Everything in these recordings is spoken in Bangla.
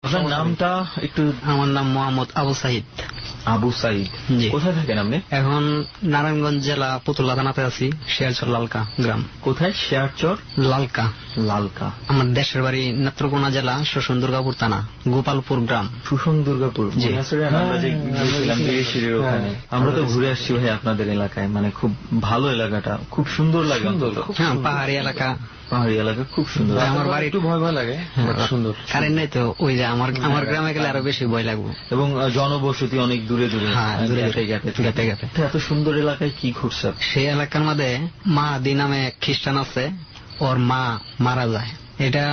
আপনার নামটা একটু? আমার নাম মোহাম্মদ আবু সাইদ। আবু সাইদ, কোথায় থাকেন আপনি? এখন নারায়ণগঞ্জ জেলা পুতুল্লা থানাতে আছি, শেয়ারচর লালকা গ্রাম। কোথায়? শেয়ারচর লালকা। লালকা। আমার দেশের বাড়ি নেত্রকোনা জেলা শুশুন দুর্গাপুর থানা, গোপালপুর গ্রাম। শুশুন দুর্গাপুর। আমরা তো ঘুরে আসছি ভাই আপনাদের এলাকায়, মানে খুব ভালো এলাকাটা, খুব সুন্দর লাগে। হ্যাঁ, পাহাড়ি এলাকা। পাহাড়ি এলাকা খুব সুন্দর। আমার বাড়ি একটু ভয় ভয় লাগে, সুন্দর। কারেন্ট নেই তো, ওই যে আমার গ্রামে গেলে আরো বেশি ভয় লাগবে। এবং জনবসতি অনেক দূরে দূরে। হ্যাঁ, গেতে গেতে। এত সুন্দর এলাকায় কি ঘটছে? সেই এলাকার মধ্যে মাহাদি নামে খ্রিস্টান আছে, ওর মা মারা যায়। এটা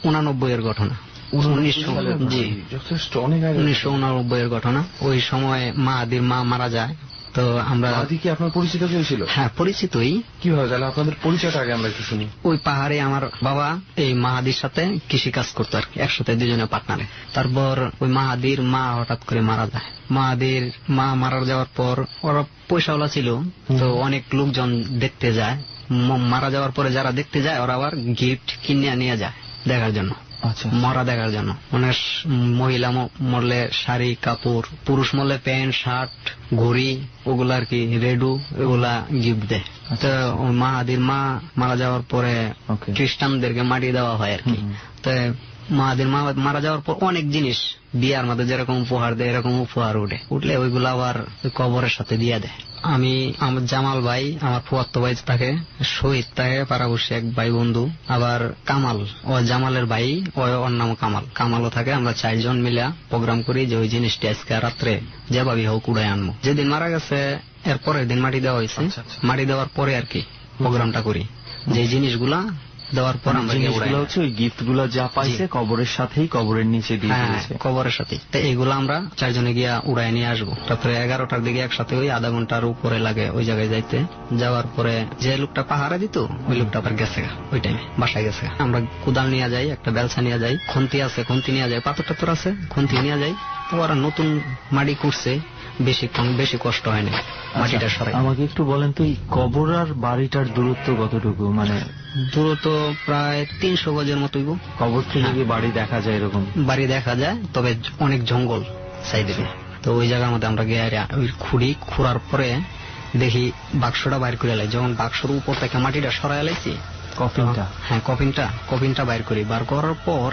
89 এর ঘটনা। 1989 এর ঘটনা। ওই সময় মাহাদির মা মারা যায়। তো আমরা কি আপনার পরিচিত কেউ ছিল? হ্যাঁ, পরিচিতই। কিভাবে? তাহলে আপনাদের পরিচয়টা আগে আমরা একটু শুনি। ওই পাহাড়ে আমার বাবা এই মাহাদির সাথে কৃষি কাজ করতো আর কি, একসাথে দুজনে পার্টনারে। তারপর ওই মাহাদির মা হঠাৎ করে মারা যায়। মাহাদির মা মারা যাওয়ার পর ওরা পয়সাওয়ালা ছিল, তো অনেক লোকজন দেখতে যায়। মারা যাওয়ার পরে যারা দেখতে যায় ওরা আবার গিফট কিনে নিয়ে যায় দেখার জন্য, মরা দেখার জন্য। মানে মহিলা মরলে শাড়ি কাপড়, পুরুষ মরলে প্যান্ট শার্ট ঘড়ি, ওগুলা আর কি রেডু, ওগুলা গিফট দেয়। তো মাহাদির মা মারা যাওয়ার পরে খ্রিস্টানদেরকে মাটি দেওয়া হয় আর কি। তো মাহাদির মা মারা যাওয়ার পর অনেক জিনিস বিয়ার মধ্যে যেরকম উপহার দেয় এরকম উপহার উঠলে ওইগুলো আবার কবরের সাথে দিয়ে দেয়। আমি আমার জামাল ভাই, আমার ফুয়াত্তো ভাই থাকে, শহীদ থাকে পাড়াবসী এক ভাই বন্ধু, আবার কামাল ও জামালের ভাই, ওর নাম কামাল। কামালও থাকে। আমরা 4 জন মিলে প্রোগ্রাম করি যে ওই জিনিসটা আজকে রাত্রে যেভাবে হোক উড়াই আনবো। যেদিন মারা গেছে এর পরের দিন মাটি দেওয়া হয়েছে। মাটি দেওয়ার পরে আর কি প্রোগ্রামটা করি, যে জিনিসগুলা দেওয়ার পর আমরা হচ্ছে ওই গিফট গুলো যা পাইছে কবরের সাথেই, কবরের নিচে দিয়ে দিয়েছে। কবরের সাথে। তো এইগুলো আমরা 4 জনে গিয়া উড়াই নিয়ে আসবো। তারপরে 11টার দিকে একসাথে ওই আধা ঘন্টার উপরে লাগে ওই জায়গায় যাইতে। যাওয়ার পরে যে লোকটা পাহারা দিত ওই লোকটা আবার গেছে, ওই টাইমে বাসায় গেছে। আমরা কোদাল নিয়ে যাই, একটা বেলসা নিয়ে যাই, খুন্তি আছে খুন্তি নিয়ে যাই, পাথর টাথর আছে খুন্তি নিয়ে যাই। ওরা নতুন মাটি করছে, বেশি কষ্ট হয়নি মাটিটা সরাই। আমাকে একটু বলেন তো, এই কবর আর বাড়িটার দূরত্ব কতটুকু? মানে দূরত্ব প্রায় 300 গজের মতোই। কবর থেকে কি বাড়ি দেখা যায়? এরকম বাড়ি দেখা যায়, তবে অনেক জঙ্গল সাইডে। তো ওই জায়গার মধ্যে আমরা গিয়ে ওই খুঁড়ার পরে দেখি বাক্সটা বাইর করে লাই। যখন বাক্সর উপর থেকে মাটিটা সরাই লাইছি, কফিনটা, হ্যাঁ কফিনটা বাইর করি। বার করার পর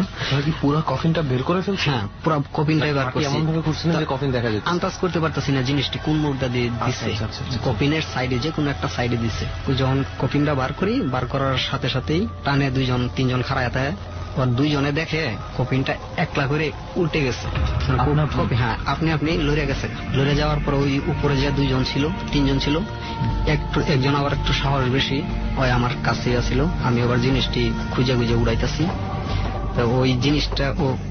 পুরো কফিনটা বের করে ফেলছি। হ্যাঁ, পুরো কফিনটাই বার করছি। এমন ভাবে করছি না যে কফিন দেখা যাচ্ছে। আন্দাজ করতে পারতেছি না জিনিসটি কোন মুখটা দিয়ে দিচ্ছে। কফিনের সাইডে যে কোনো একটা সাইডে দিচ্ছে। যখন কফিনটা বার করি, বার করার সাথে সাথেই টানে 2-3 খাড়ায় থাকে। আর 2 জনে দেখে কফিনটা একলা করে উল্টে গেছে। হ্যাঁ, আপনি লড়ে গেছে। লড়ে যাওয়ার পর ওই উপরে যে 2 জন ছিল, 3 জন ছিল, একজন আবার একটু সাহস বেশি, ওই আমার কাছে আসছিল। আমি আবার জিনিসটি খুঁজে উড়াইতেছি। তো ওই জিনিসটা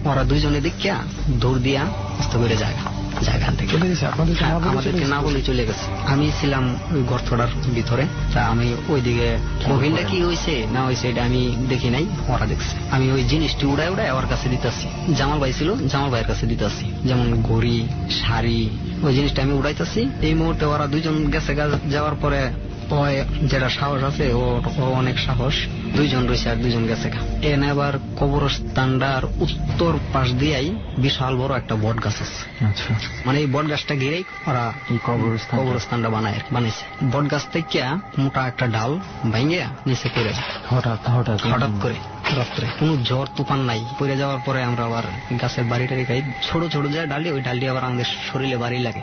ওরা 2 জনে দেখিয়া দৌড় দিয়া অস্ত করে জায়গা থেকে আমাদেরকে না বলে চলে গেছে। আমি ছিলাম ওই গর্তটার ভিতরে। তা আমি ওইদিকে কফিনটা কি হয়েছে না হয়েছে এটা আমি দেখি নাই, ওরা দেখছে। আমি ওই জিনিসটি উড়াই ওর কাছে দিতেছি। জামাল ভাই ছিল, জামাল ভাইয়ের কাছে দিতেছি। যেমন ঘড়ি শাড়ি, ওই জিনিসটা আমি উড়াইতেছি। এই মুহূর্তে ওরা 2 জন গেছে। যাওয়ার পরে যেটা সাহস আছে ও অনেক সাহস, 2 জন রয়েছে আর 2 জন গেছে। এনে আবার কবরস্থানটার উত্তর পাশ দিয়েই বিশাল বড় একটা বট গাছ আছে। মানে এই বট গাছটা ঘিরেই ওরা এই কবরস্থানটা বানাইছে। বট গাছ থেকে মোটা একটা ডাল ভেঙে নিচে পড়ে যায় হঠাৎ করে রাত্রে। কোন ঝড় তুফান নাই। পড়ে যাওয়ার পরে আমরা আবার গাছের বাড়িটা রেখে ছোট যে ডালি, ওই ডালটি আবার আমাদের শরীরে বাড়ি লাগে।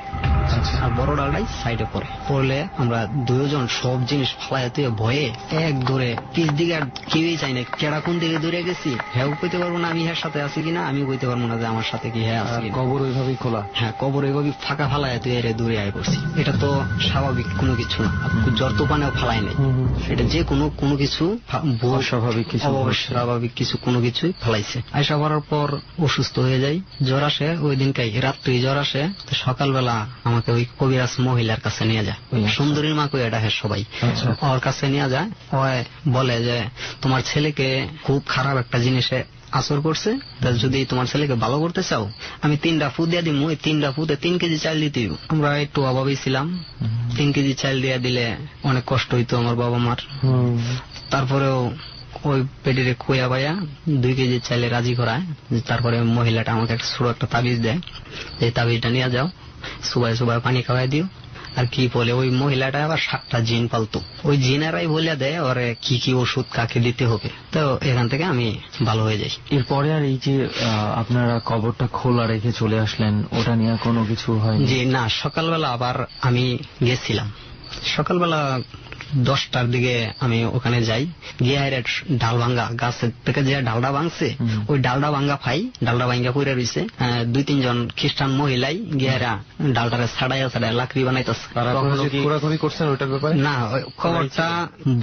আর বড় ডালটাই সাইডে পড়লে আমরা 2 জন সব জিনিস ফালাইতে ভয়ে এক দৌড়ে পিছ দিকে। আর কেউই চাই না কেডা কোন দিকে দৌড়ে গেছি, হ্যাঁ কইতে পারবো না আমি হ্যাঁ সাথে আছি কিনা, আমিও কইতে পারবো না যে আমার সাথে কি হ্যাঁ আছে। কবর ওইভাবেই খোলা। হ্যাঁ, কবর ওইভাবে ফাঁকা ফালায় তুই দৌড়ে আয় করছি। এটা তো স্বাভাবিক কোনো কিছু না, জ্বর তুফানেও ফালাই নাই। এটা যে কোনো কিছু স্বাভাবিক কিছু কোনো কিছুই ফেলাইছে। আয়সা করার পর অসুস্থ হয়ে যায়, জ্বর আসে। ওই দিনকাই রাত্রি জ্বর আসে। সকালবেলা আমাকে ওই কবিরাজ মহিলার কাছে নিয়ে যায়। সুন্দরীর মা কই এটা সবাই ওর কাছে নিয়ে যায়। ও বলে যে তোমার ছেলেকে খুব খারাপ একটা জিনিসে আসর করছে, যদি তোমার ছেলেকে ভালো করতে চাও আমি 3টা ফু দিয়ে দিব। ওই 3টা ফুতে 3 কেজি চাল দিতে। আমরা একটু অভাবই ছিলাম। 3 কেজি চাল দিয়ে দিলে অনেক কষ্ট হইতো আমার বাবা মার। তারপরেও ওই পেটিরে কুয়া বাইয়া 2 কেজি চাইলে রাজি করায়। তারপরে মহিলাটা আমাকে একটা ছোট একটা তাবিজ দেয়, এই তাবিজটা নিয়ে যাও, সুবাই সুবাই পানি খাওয়াই দিও। আর কি বলে ওই মহিলাটা আবার 7টা জিন পালতো, ওই জিনেরাই বলে দেয় ওরে কি কি ওষুধ কাকে দিতে হবে। তো এখান থেকে আমি ভালো হয়ে যাই। এরপরে আর এই যে আপনারা কবরটা খোলা রেখে চলে আসলেন, ওটা নিয়ে কোনো কিছু হয়? জি না, সকালবেলা আবার আমি গেছিলাম, সকালবেলা 10টার দিকে আমি ওখানে যাই, গিয়ে ডাল ভাঙ্গা গাছের থেকে যে ডালটা ভাঙছে ওই ডালটা ভাঙ্গা পাই, ডালটা ভাঙ্গা পড়ে রয়েছে। 2-3 জন খ্রিস্টান মহিলাই গিয়ে ডালটারে ছাড়াইয়া ছাড়াইয়া লাকড়ি বানাইতেছে। ঘোরাঘুরি করছেন ওইটার ব্যাপারে? না, খবরটা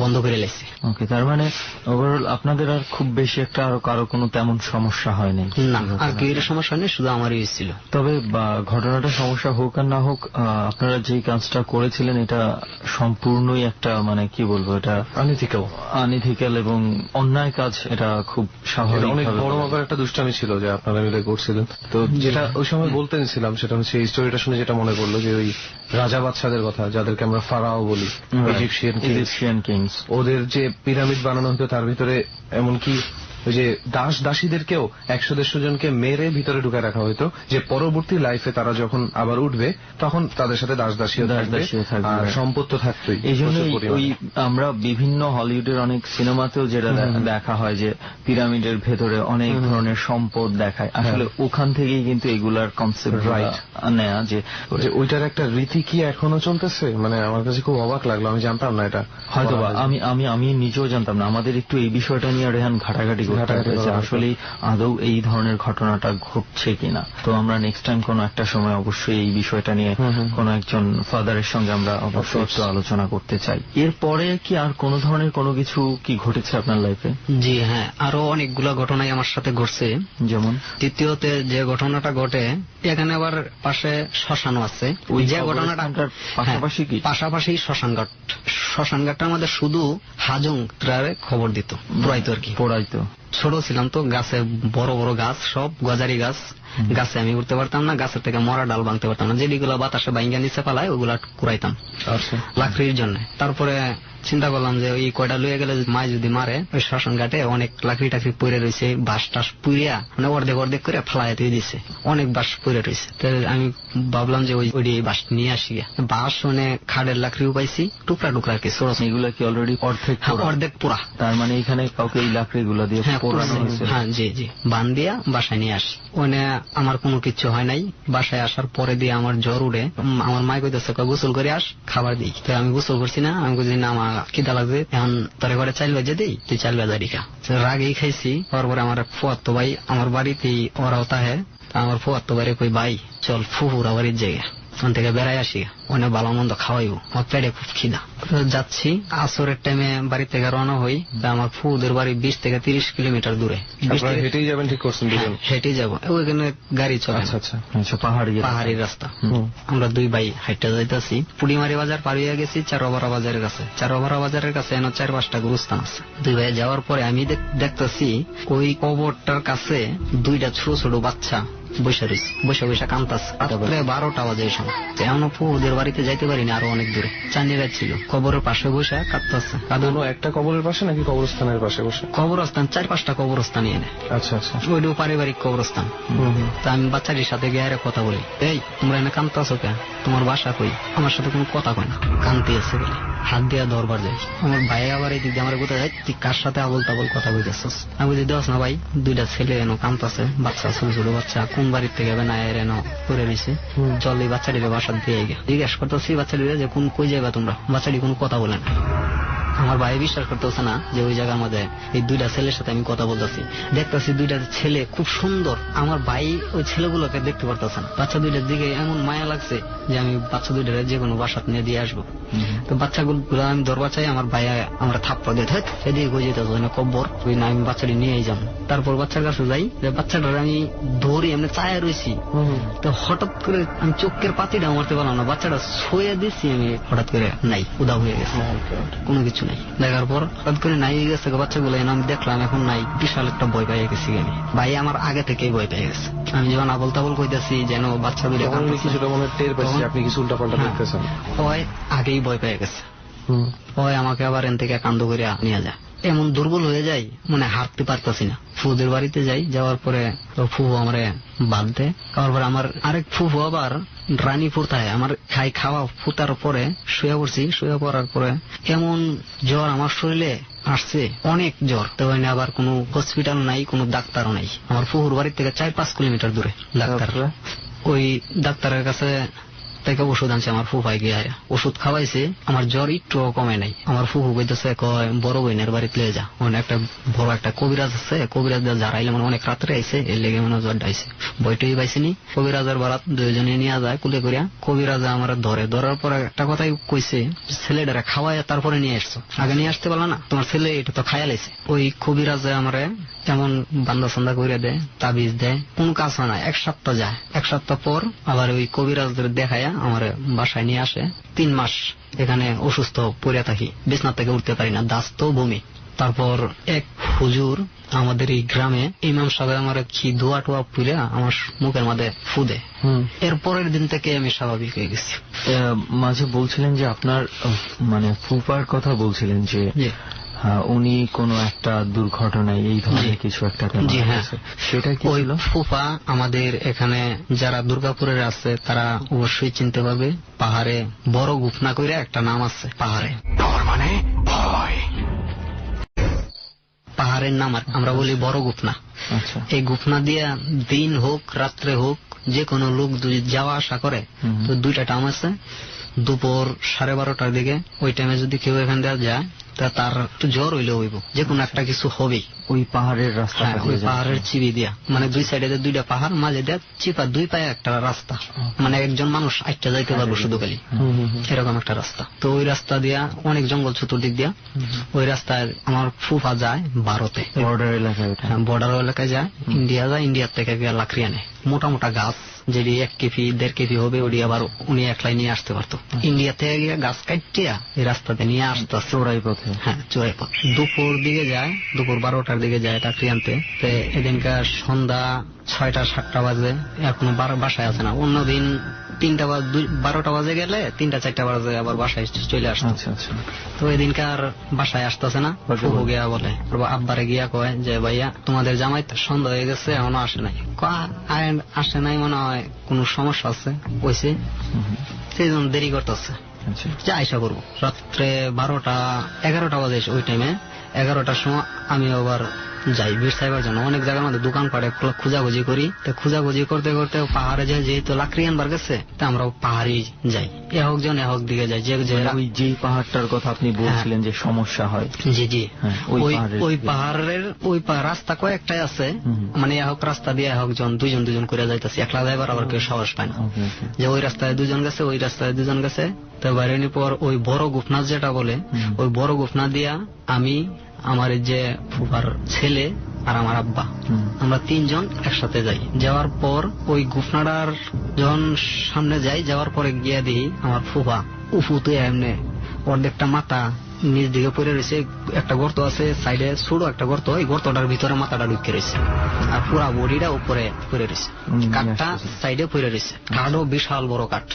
বন্ধ করে লেছে। ওকে, তার মানে ওভারঅল আপনাদের আর খুব বেশি একটা আরো কারো কোনো তেমন সমস্যা হয়নি? না, আর কি সমস্যা নেই, শুধু আমারই হয়েছিল। তবে ঘটনাটা সমস্যা হোক আর না হোক, আপনারা যেই কাজটা করেছিলেন এটা সম্পূর্ণই একটা মানে কি বলবো, এটা আনইথিক্যাল এবং অন্যায় কাজ। এটা খুব স্বাভাবিক, অনেক বড় মাপের একটা দুষ্টামি ছিল যে আপনারা মিলে করছিলেন। তো যেটা ওই সময় বলতে নিছিলাম সেটা হচ্ছে এই স্টোরিটা শুনে যেটা মনে পড়লো যে ওই রাজা বাদশাদের কথা, যাদেরকে আমরা ফারাও বলি, ইজিপশিয়ান কিংস, ওদের যে পিরামিড বানানো হতো তার ভিতরে এমনকি ওই যে দাস দাসীদেরকেও 100-150 জনকে মেরে ভিতরে ঢুকে রাখা হতো, যে পরবর্তী লাইফে তারা যখন আবার উঠবে তখন তাদের সাথে দাস দাসীও থাকবে আর সম্পদ তো থাকতোই। এই জন্য ওই আমরা বিভিন্ন হলিউডের অনেক সিনেমাতেও যেটা দেখা হয় যে পিরামিডের ভেতরে অনেক ধরনের সম্পদ দেখায়, আসলে ওখান থেকেই কিন্তু এগুলার কনসেপ্ট নেয়া, যে ওইটার একটা রীতি কি এখনো চলতেছে। মানে আমার কাছে খুব অবাক লাগলো, আমি জানতাম না এটা। হয়তো আমি নিজেও জানতাম না। আমাদের একটু এই বিষয়টা নিয়ে রেহান ঘাটাঘাটি আসলে আদৌ এই ধরনের ঘটনাটা ঘটছে কিনা। তো আমরা নেক্সট টাইম কোনো একটা সময় অবশ্যই এই বিষয়টা নিয়ে কোনো একজন ফাদারের সঙ্গে আমরা অবশ্যই একটু আলোচনা করতে চাই। এরপরে কি আর কোন ধরনের কোনো কিছু কি ঘটেছে আপনার লাইফে? জি হ্যাঁ, আরো অনেকগুলো ঘটনাই আমার সাথে ঘটছে। যেমন তৃতীয়তে যে ঘটনাটা ঘটে, এখানে আবার পাশে শ্মশানও আছে। ওই যে ঘটনাটা পাশাপাশি কি পাশাপাশি শ্মশানঘাট, শ্মশানঘাটটা আমাদের শুধু হাজংরারে খবর দিত, পোড়াইতো আর কি। পোড়াইতো। ছোট ছিলাম তো, গাছে বড় বড় গাছ, সব গজারি গাছ, গাছে আমি উঠতে পারতাম না, গাছের থেকে মরা ডাল ভাঙতে পারতাম না, যেগুলো বাতাসে বাইঙ্গা নিচে পালায় ওগুলা কুড়াইতাম লাকড়ির জন্য। তারপরে চিন্তা করলাম যে ওই কয়টা লুয়ে গেলে মায় যদি মারে, ওই শ্মশান ঘাটে অনেক লাকড়ি টাকড়ি পড়ে রয়েছে, বাঁশ টাস পুড়িয়া মানে অর্ধেক অর্ধেক করে ফেলায় দিয়ে দিছে, অনেক বাঁশ পড়ে রয়েছে। তো আমি ভাবলাম যে ওই বাঁশ নিয়ে আসি। বাঁশ মানে খাড়ের লাকড়িও পাইছি, টুকরা টুকরা আর কি, ছোট। এগুলো কি অলরেডি অর্ধেক পুরা? তার মানে এখানে কাউকে এই লাকড়িগুলো দিয়ে পোড়ানো হয়েছে? হ্যাঁ, জি জি, বান দিয়া বাসায় নিয়ে আসি। ওনে আমার কোনো কিচ্ছু হয় নাই। বাসায় আসার পরে দিয়ে আমার জ্বর উঠে, আমার মাই কইতেছে গোসল করে আস, খাবার দিই। তো আমি গোসল করছি না, আমি কইছি না আমার খিদা লাগবে, এখন তোর ঘরে 4 বাজে দিই, তুই 4 বাজে রিখা। রাগেই খাইছি। তারপরে আমার ফুয়াতো ভাই আমার বাড়িতেই ওরাও তাহে, আমার ফুয়াতো ভাই কই ভাই চল ফুফুরা বাড়ির জায়গা, ওখান থেকে বেড়াই আসি, অনেক ভালো মন্দ খাওয়াইবো, আমার পেটে খুব খিদা। যাচ্ছি, আসরের টাইমে বাড়ি থেকে রওনা হই। আমার ফুদের বাড়ি 20 থেকে 30 কিলোমিটার দূরে। হেঁটেই যাবেন? ঠিক করছেন? হেঁটেই যাবো, ওইখানে গাড়ি চলে। আচ্ছা, পাহাড়ি রাস্তা। আমরা 2 ভাই হাইটটা যাইতেছি, পুডিমারি বাজার পার হয়ে গেছি চারোবারা বাজারের কাছে। চারোবারা বাজারের কাছে এনে 4-5টা গুরুস্থান আছে। 2 ভাই যাওয়ার পরে আমি দেখতেছি ওই কবরটার কাছে 2টা ছোট ছোট বাচ্চা বসে রয়েছে, বসে কান্তাছে। রাত্রে 12টা বাজে এই সময়। এমন ওদের বাড়িতে যাইতে পারিনি, আরো অনেক দূরে। চান্দিরা ছিল, কবরের পাশে বসে কাঁদতেছে। একটা কবরের পাশে নাকি কবরস্থানের পাশে বসে? কবরস্থান, 4-5টা কবরস্থান এনে। আচ্ছা আচ্ছা, ওইটাও পারিবারিক কবরস্থান। তা আমি বাচ্চাটির সাথে গিয়ে কথা বলি, এই তোমরা এনে কাঁদতেছো কেন, তোমার বাসা কই? আমার সাথে কোনো কথা কয় না, কান্তি আছে বলে হাত দিয়া ধরবার যায়। আমার ভাই আবার এই দিক দিয়ে আমার কোথায় যায়, তুই কার সাথে আবল তাবল কথা বলতেছিস? আমি বুঝি দেওয়াস না ভাই, 2টা ছেলে এনো কান্তাছে, বাচ্চা, ছোট ছোট বাচ্চা, কোন বাড়ির থেকে না এনো করে রয়েছে, চল এই বাচ্চাটিকে বাসা দিয়ে গে। জিজ্ঞাসা করতেছি বাচ্চাটিকে যে কই যাইবা তোমরা? বাচ্চাটি কোনো কথা বলে না। আমার ভাই বিশ্বাস করতেছে না যে ওই জায়গার মধ্যে এই 2টা ছেলের সাথে আমি কথা বলতেছি। দেখতেছি 2টা ছেলে খুব সুন্দর। আমার ভাই ওই ছেলেগুলোকে দেখতে পারতেছে না। বাচ্চা 2টার দিকে এমন মায়া লাগছে যে আমি বাচ্চা 2টার যে কোনো বাসাত নিয়ে দিয়ে আসবো। তো বাচ্চাগুলো আমি ধরবা চাই, আমার ভাই আমরা থাপ্পড় দিয়ে এদিকে কই যেতেছ না কব্বর, ওই না আমি বাচ্চাটি নিয়েই যাবো। তারপর বাচ্চার কাছে যাই, বাচ্চাটার আমি ধরি, এমনি চায়া রয়েছি। তো হঠাৎ করে আমি চোখের পাতিটা মারতে পারলাম না, বাচ্চাটা ছুঁয়ে দিচ্ছি, আমি হঠাৎ করে নাই, উদাও হয়ে গেছে, কোনো কিছু নাই। দেখার পর হঠাৎ করে নাই হয়ে গেছে বাচ্চাগুলো, আমি দেখলাম এখন নাই। বিশাল একটা ভয় পেয়ে গেছি আমি। ভাই আমার আগে থেকেই ভয় পেয়ে গেছে। আমি যখন আবল তাবল কইতেছি যেন বাচ্চাগুলো আপনি কিছু উল্টা পাল্টা দেখতেছেন, আগেই ভয় পেয়ে গেছে। আমাকে আবার এন থেকে কান্দ করে নিয়ে যায়। এমন দুর্বল হয়ে যাই, মানে হাঁটতে পারতাছি না। ফুদের বাড়িতে যাই, যাওয়ার পরে ফুফু আমার বাদ দেয়। খাওয়ার পরে আমার আরেক ফুফু আবার রানীপুর থাকে, আমার খাওয়া ফুটার পরে শুয়ে পড়ছি। শুয়ে পড়ার পরে এমন জ্বর আমার শরীরে আসছে, অনেক জ্বর। তো আবার কোনো হসপিটাল নাই, কোনো ডাক্তারও নাই। আমার ফুফুর বাড়ির থেকে 4-5 কিলোমিটার দূরে ডাক্তার। ওই ডাক্তারের কাছে থেকে ওষুধ আনছে আমার ফুফাই গিয়ে, ওষুধ খাওয়াইছে, আমার জ্বর একটু কমে নাই। আমার ফুফু কইতেছে কয় বড় বোনের বাড়িতে লয়ে যা, মানে একটা বড় একটা কবিরাজ আছে, কবিরাজ যারাইলে মানে অনেক রাত্রে আইছে, এর লেগে মানে জ্বর ডাইছে। বইটই পাইছিনি, কবিরাজের বারাত দুইজনে নিয়ে যায় কুলে করিয়া। কবিরাজ আমার ধরার পরে একটা কথাই কইছে, ছেলেটারে খাওয়াইয়া তারপরে নিয়ে আসছো, আগে নিয়ে আসতে পারলা না, তোমার ছেলে এটা তো খাইয়া লাইছে। ওই কবিরাজে আমারে এমন বান্দা সান্দা করে দেয়, তাবিজ দেয়, কোন কাজ হয় না। 1 সপ্তাহ যায়, 1 সপ্তাহ পর আবার ওই কবিরাজদের দেখায়া আমার বাসায় নিয়ে আসে। 3 মাস এখানে অসুস্থ পড়ে থাকি, বিছনা থেকে উঠতে পারি না, দাস্ত বমি। তারপর এক হুজুর আমাদের এই গ্রামে, ইমাম সাহেব আমার কি দোয়া টোয়া পুরে আমার মুখের মধ্যে ফুদে। এর পরের দিন থেকে আমি স্বাভাবিক হয়ে গেছি। মাঝে বলছিলেন যে আপনার মানে ফুফার কথা বলছিলেন যে উনি কোন একটা দুর্ঘটনায় এই ধরনের কিছু একটা, জি হ্যাঁ, সেটা কি ছিল? ফুফা আমাদের এখানে যারা দুর্গাপুরের আছে তারা অবশ্যই চিনতে পারবে, পাহাড়ে বড় গুফনা করে একটা নাম আছে পাহাড়ে, মানে পাহাড়ের নাম আমরা বলি বড় গুফনা। এই গুফনা দিয়া দিন হোক রাত্রে হোক যে কোনো লোক যাওয়া আসা করে। তো 2টা টাইম আছে, দুপুর 12:30টার দিকে, ওই টাইমে যদি কেউ এখান দিয়ে যায় তার একটু জ্বর হইলে হইব, যে কোনো একটা কিছু হবেই। ওই পাহাড়ের রাস্তা, ওই পাহাড়ের চিবি দিয়া, মানে 2 সাইডে 2টা পাহাড়, মাঝে দিয়া চিপা 2 পায়ে একটা রাস্তা, মানে একজন মানুষ আটটা যাইতে পারবো শুধু খালি, এরকম একটা রাস্তা। তো ওই রাস্তা দিয়া অনেক জঙ্গল চতুর্দিক দিয়া, ওই রাস্তায় আমার ফুফা যায় ভারতে, বর্ডার এলাকায়। বর্ডার এলাকায় যায়, ইন্ডিয়া যায়, ইন্ডিয়ার থেকে লাকড়ি আনে, মোটা মোটা গাছ, যেটি 1 কেজি 1.5 কেজি হবে, ওটি আবার উনি একলাই নিয়ে আসতে পারতো। ইন্ডিয়া থেকে গিয়ে গাছ কাটিয়া এই রাস্তাতে নিয়ে আসতো চোরাই পথে। হ্যাঁ, চোরাই পথ। দুপুর দিকে যায়, দুপুর 12টার দিকে যায় লাকড়ি আনতে। এদিনকার সন্ধ্যা 6টা-7টা বাজে, এখনো বাসায় আছে না। অন্যদিন 12টা বাজে গেলে 3টা-4টা বাজে আবার বাসায় চলে আসতো। তো এদিনকার বাসায় আসতেছে না, ফুফু গিয়া বলে, আব্বারে গিয়া কয় যে ভাইয়া তোমাদের জামাই সন্ধ্যা হয়ে গেছে, এখনো আসে নাই। আসে নাই মনে হয় কোনো সমস্যা আছে কইছে, সেই জন্য দেরি করতেছে, যে আইসা করবো। রাত্রে 11টা বাজে ওই টাইমে, 11টার সময় আমি আবার যাই বীর সাহেবের জন্য। অনেক জায়গার মধ্যে দোকান পাড়ে খোঁজাখুঁজি করি। তো খোঁজাখুঁজি করতে করতে পাহাড়ে যাই, যেহেতু লাকড়ি আনবার গেছে, তা আমরা পাহাড়ি যাই, একজন এক দিকে যাই। যে পাহাড়টার কথা আপনি বলছিলেন যে সমস্যা হয়, জি জি, ওই পাহাড়ের ওই রাস্তা কয়েকটাই আছে, মানে এক রাস্তা দিয়ে একজন দুজন করে যাইতেছি, একলা যাইবার আবার কেউ সাহস পায় না। যে ওই রাস্তায় 2জন গেছে, ওই রাস্তায় 2জন গেছে। তো বাইরে পর ওই বড় গুফনা যেটা বলে, ওই বড় গুফনা দিয়া আমি, আমার যে ফুফার ছেলে আর আমার আব্বা, আমরা 3 জন একসাথে যাই। যাওয়ার পর ওই গুফনাটার যখন সামনে যাই, যাওয়ার পরে গিয়া দিই আমার ফুফা উফুতে এমনি অর্ধেকটা মাথা নিচ দিকে পড়ে রয়েছে। একটা গর্ত আছে সাইডে, ছোট একটা গর্ত, ওই গর্তটার ভিতরে মাথাটা ঢুকে রয়েছে, আর পুরা বডিটা উপরে পড়ে রয়েছে। কাঠটা সাইডে পড়ে রয়েছে, কাঠও বিশাল বড় কাঠ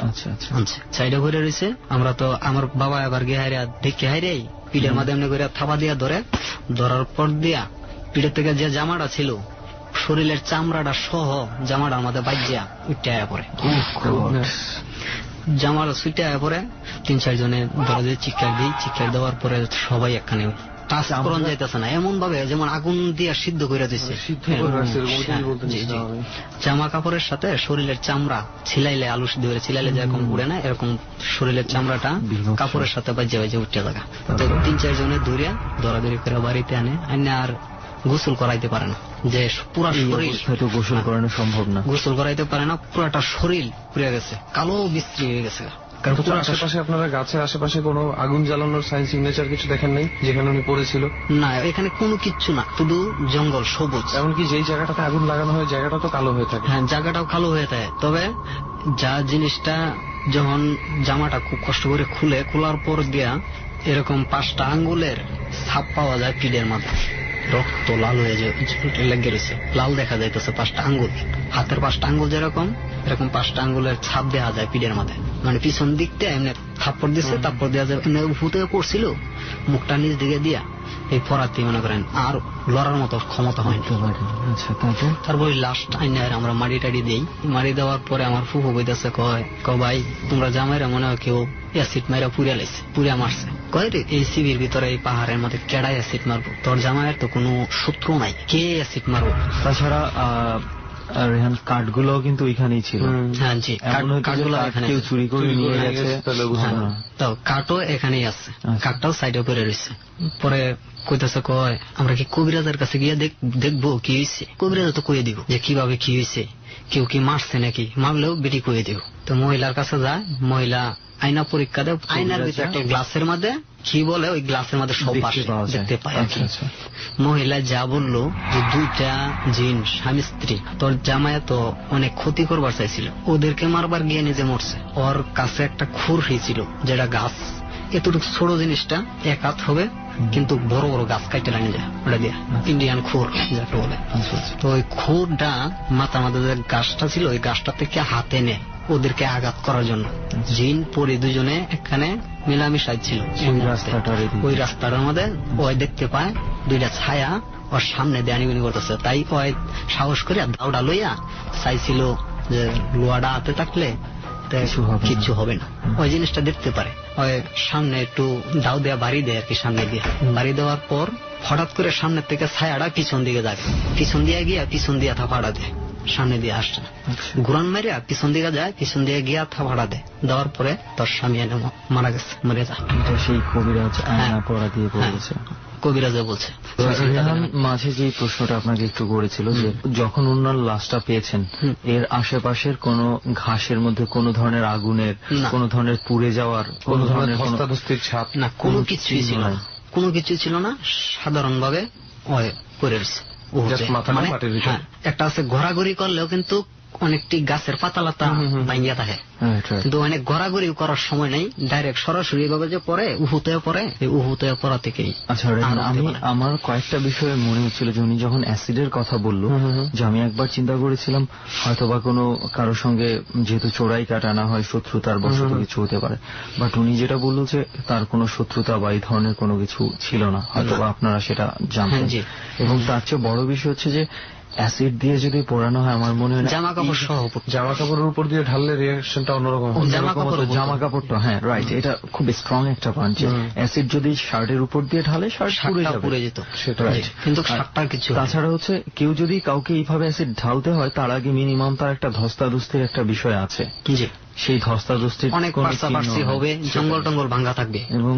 সাইডে পড়ে রয়েছে। আমরা তো, আমার বাবা এবার গিয়ে হারিয়া দেখে হারিয়াই পিঠের মাধ্যমে এমনি করে থাবা দিয়া ধরার পর দিয়া পিঠের থেকে যে জামাটা ছিল, শরীরের চামড়াটা সহ জামাটার মধ্যে বাজিয়া উঠে আয়া পড়ে, জামাটা ছুটে আয়া পরে 3-4 জনে ধরে দিয়ে চিৎকার দিই। চিৎকার দেওয়ার পরে সবাই একখানে টাচ করন যাইতেছে না, এমন ভাবে যেমন আগুন দিয়া সিদ্ধ করে দিচ্ছে। জামা কাপড়ের সাথে শরীরের চামড়া ছিলাইলে, আলু সিদ্ধ করে ছিলাইলে যেরকম উড়ে না, এরকম শরীরের চামড়াটা কাপড়ের সাথে বাজে বাজে উঠে থাকা। 3-4 জনে দৌড়াদৌড়ি করে বাড়িতে আনে, আর গোসল করাইতে পারে না, যে পুরা শরীর হয়তো গোসল করানো সম্ভব না, গোসল করাইতে পারে না, পুরাটা শরীর পুড়ে গেছে, কালো বিশ্রী হয়ে গেছে। আশেপাশে আপনারা গাছের আশেপাশে কোনো আগুন জ্বালানোর সাইন সিগনেচার কিছু দেখেন নাই যেখানে উনি পড়েছিল? না, এখানে কোনো কিচ্ছু না, শুধু জঙ্গল সবুজ। এমনকি যেই জায়গাটাতে আগুন লাগানো হয় জায়গাটা তো কালো হয়ে থাকে। হ্যাঁ, জায়গাটাও কালো হয়ে থাকে। তবে যা জিনিসটা, যখন জামাটা খুব কষ্ট করে খোলার পর দিয়া এরকম 5টা আঙ্গুলের ছাপ পাওয়া যায় পিঠের মাথায়, রক্ত লাল হয়ে লেগে রয়েছে, লাল দেখা যাইতেছে 5টা আঙ্গুল, হাতের 5টা আঙ্গুল যেরকম, এরকম 5টা আঙ্গুলের ছাপ দেওয়া যায় পিঠের মাথায়। মানে পিছন দিকটা এমনি থাপ্পড় দিচ্ছে, তারপর দেওয়া যায়, এমনি ভূতে পড়ছিল, মুখটা নিচ দিকে দিয়া এই পরাতে মনে করেন আর লড়ার মতো ক্ষমতা হয়নি। আচ্ছা, তারপর লাস্ট আইনে আমরা মাটি টাড়ি দিই। মাটি দেওয়ার পরে আমার ফুফু বইতেছে, কয় ভাই তোমরা জামাইরা মনে হয় কেউ অ্যাসিড মাইরা পুড়িয়া লাইছে, পুড়িয়া মারছে। কয় রে এই শিবির ভিতরে এই পাহাড়ের মধ্যে কেডাই অ্যাসিড মারবো? তোর জামাইয়ের তো কোনো শত্রু নাই, কে অ্যাসিড মারবো? তাছাড়া রেহান কাঠগুলো কিন্তু ওইখানেই ছিল। হ্যাঁ জি, কাঠগুলো কেউ চুরি করে নিয়ে গেছে, তো কাঠও এখানেই আছে, কাঠটাও সাইডে করে রয়েছে। পরে কইতেছে, কয় আমরা কি কবিরাজের কাছে গিয়ে দেখবো কি হয়েছে? কবিরাজ তো কয়ে দিব যে কিভাবে কি হয়েছে, কেউ কি মারছে নাকি, মারলেও বেটি কয়ে দিব। তো মহিলার কাছে যায়, মহিলা আয়না পরীক্ষা দেয়, আয়নার ভিতরে একটা গ্লাসের মধ্যে কি বলে, ওই গ্লাসের মধ্যে সব দেখতে পায়। মহিলা যা বললো যে 2টা জিন স্বামী স্ত্রী, তোর জামাই তো অনেক ক্ষতি করবার চাইছিল, ওদেরকে মারবার গিয়ে নিজে মরছে। ওর কাছে একটা খুরহি ছিল, যেটা গাছ এতটুকু ছোট জিনিসটা 1 হাত হবে, কিন্তু বড় বড় গাছ কাটতে লাগে যায় ওটা দিয়া, ইন্ডিয়ান খুর যাকে বলে। তো ওই খুরটা মাথার মধ্যে যে গাছটা ছিল, ওই গাছটা থেকে হাতে নেয় ওদেরকে আঘাত করার জন্য। জিন পরে দুজনে এখানে মিলামিশা ছিল ওই রাস্তাটার মধ্যে। ওই দেখতে পায় 2টা ছায়া ওর সামনে দিয়ে আনিগুনি করতেছে, তাই ওই সাহস করে দাউডা লইয়া চাইছিল যে লোয়াটা হাতে থাকলে কিছু হবে না। ওই জিনিসটা দেখতে পারে, ওই সামনে একটু দাও দেয়া বাড়ি দেয় আর কি, সামনে দিয়ে বাড়ি দেওয়ার পর হঠাৎ করে সামনের থেকে ছায়াটা পিছন দিকে যায়, পিছন দিয়ে গিয়া পিছন দিয়ে থাপাড়া দেয়, সামনে দিয়ে আসছে ঘুরান মেরে পিছন দিকে যায়, পিছন দিয়ে গিয়া থাপাড়া দেয়। দেওয়ার পরে তোর স্বামী এনে মারা গেছে, মরে যায়। সেই কবিরাজ আয়না পড়া দিয়ে বলেছে, কবিরাজে বলছে। মাঝে যে প্রশ্নটা আপনাকে একটু করেছিল যে যখন ওনার লাশটা পেয়েছেন, এর আশেপাশের কোন ঘাসের মধ্যে কোন ধরনের আগুনের, কোন ধরনের পুড়ে যাওয়ার, কোন ধরনের হস্তাদস্তির ছাপ না, কোনো কিছুই ছিল না, কোনো কিছুই ছিল না। সাধারণ ভাবে করে রয়েছে। একটা আছে ঘোরাঘুরি করলেও কিন্তু অনেকটি গাছের পাতালাতা ভাঙ্গিয়া থাকে, কিন্তু অনেক ঘোরাঘুরি করার সময় নেই, ডাইরেক্ট সরাসরি ভাবে যে পরে উহুতে পরে, উহুতে পড়া থেকেই। আচ্ছা, আমার কয়েকটা বিষয়ে মনে হচ্ছিল যে উনি যখন অ্যাসিডের কথা বললো, যে আমি একবার চিন্তা করেছিলাম হয়তো বা কোনো কারোর সঙ্গে যেহেতু চোরাই কাটানা হয়, শত্রুতার বশত কিছু হতে পারে, বাট উনি যেটা বললো যে তার কোনো শত্রুতা বা এই ধরনের কোনো কিছু ছিল না, হয়তো বা আপনারা সেটা জানতেন। এবং তার চেয়ে বড় বিষয় হচ্ছে যে অ্যাসিড দিয়ে যদি পোড়ানো হয়, আমার মনে হয় জামা কাপড়ের উপর দিয়ে ঢাললে রিঅ্যাকশনটা অন্যরকম। জামা কাপড়টা, হ্যাঁ রাইট, এটা খুব স্ট্রং একটা পয়েন্ট। অ্যাসিড যদি শার্টের উপর দিয়ে ঢালে শার্ট পুড়ে যেত, সেটা রাইট, কিন্তু শার্টটার কিছু। তাছাড়া হচ্ছে কেউ যদি কাউকে এইভাবে অ্যাসিড ঢালতে হয়, তার আগে মিনিমাম তার একটা ধস্তাধস্তির একটা বিষয় আছে, সেই ধস্তাধস্তির অনেক পার্শ্বাপার্শ্ব হবে, জঙ্গল টঙ্গল ভাঙ্গা থাকবে। এবং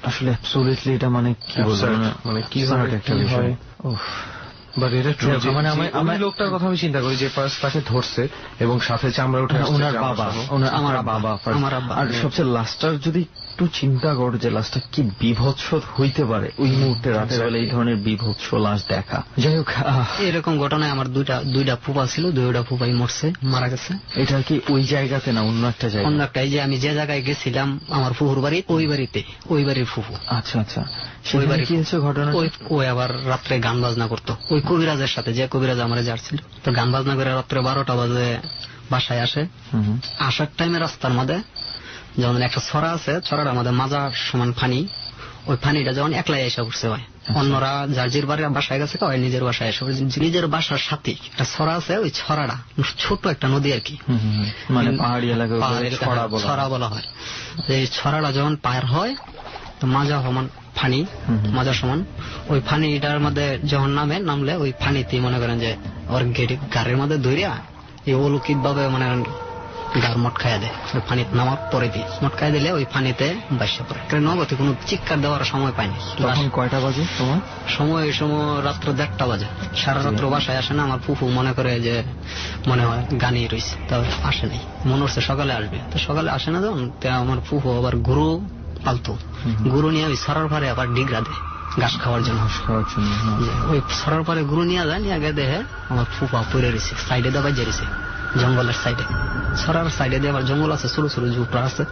আসলে অ্যাবসলিউটলি এটা মানে কি বলবো, মানে কি একটা বিষয়। মানে লোকটার কথা আমি চিন্তা করি যে ফার্স্ট তাকে ধরছে এবং সাথে চামড়া উঠে ওনার বাবা, আমার বাবা। আর সবচেয়ে লাস্টার যদি একটু চিন্তা করো যে লাস্টটা কি বিভৎস হইতে পারে ওই মুহূর্তে, রাতের বেলা এই ধরনের বিভৎস লাশ দেখা। যাই হোক, এরকম ঘটনায় আমার দুইটা ফুপা ছিল, 2টা ফুপাই মরছে, মারা গেছে। এটা কি ওই জায়গাতে না অন্য একটা জায়গা? অন্য একটা, যে আমি যে জায়গায় গেছিলাম আমার ফুফুর বাড়ি, ওই বাড়িতে, ওই বাড়ির ফুফু। আচ্ছা আচ্ছা, ওই বাড়ি কি হয়েছে ঘটনা? ওই আবার রাত্রে গান বাজনা করতো ওই কবিরাজের সাথে, যে কবিরাজ আমার যার ছিল। তো গান বাজনা করে রাত্রে 12টা বাজে বাসায় আসে। আসার টাইমে রাস্তার মধ্যে যেমন একটা ছড়া আছে, ছড়ার আমাদের মাজার সমান পানি, ওই পানিটা যখন একলাই এসে উঠছে হয়, অন্যরা যার যে বাসায় গেছে, ওই নিজের বাসায় এসে, নিজের বাসার সাথে একটা ছড়া আছে, ওই ছড়াটা ছোট একটা নদী আর কি, মানে পাহাড়ি এলাকায় ছড়া বলা হয়। এই ছড়াটা যখন পার হয় তো মাজা সমান ফানি, মাজা সমান, ওই ফানিটার মধ্যে যখন নামলে ওই ফানিতে মনে করেন যে ওর গাড়ির মধ্যে ধরিয়া এই অলৌকিক ভাবে মানে গার মটকাইয়া দেয়। ওই ফানিতে নামার পরে দিয়ে মটকাই দিলে ওই ফানিতে বাসা পড়ে। নগদে কোনো চিৎকার দেওয়ার সময় পায়নি। তখন কয়টা বাজে সময় রাত্র 1:30 বাজে। সারা রাত্র বাসায় আসে না। আমার ফুফু মনে করে যে মনে হয় গানই রয়েছে, তবে আসে নাই, মনে হচ্ছে সকালে আসবে। তো সকালে আসে না যখন, আমার ফুফু আবার গরু পালতো, গরু নিয়ে ওই সরার পারে আবার ডিগরা দেয় ঘাস খাওয়ার জন্য। ওই সরার পারে গরু নিয়ে যায়, নিয়ে আগে দেখে আমার ফুফা পড়ে রয়েছে, সাইডে দাবাই জেরেছে। জঙ্গলের সাইডে, ছড়ার সাইডে দিয়ে আবার জঙ্গল আছে, ছোট ছোট ঝুপড়া আছে,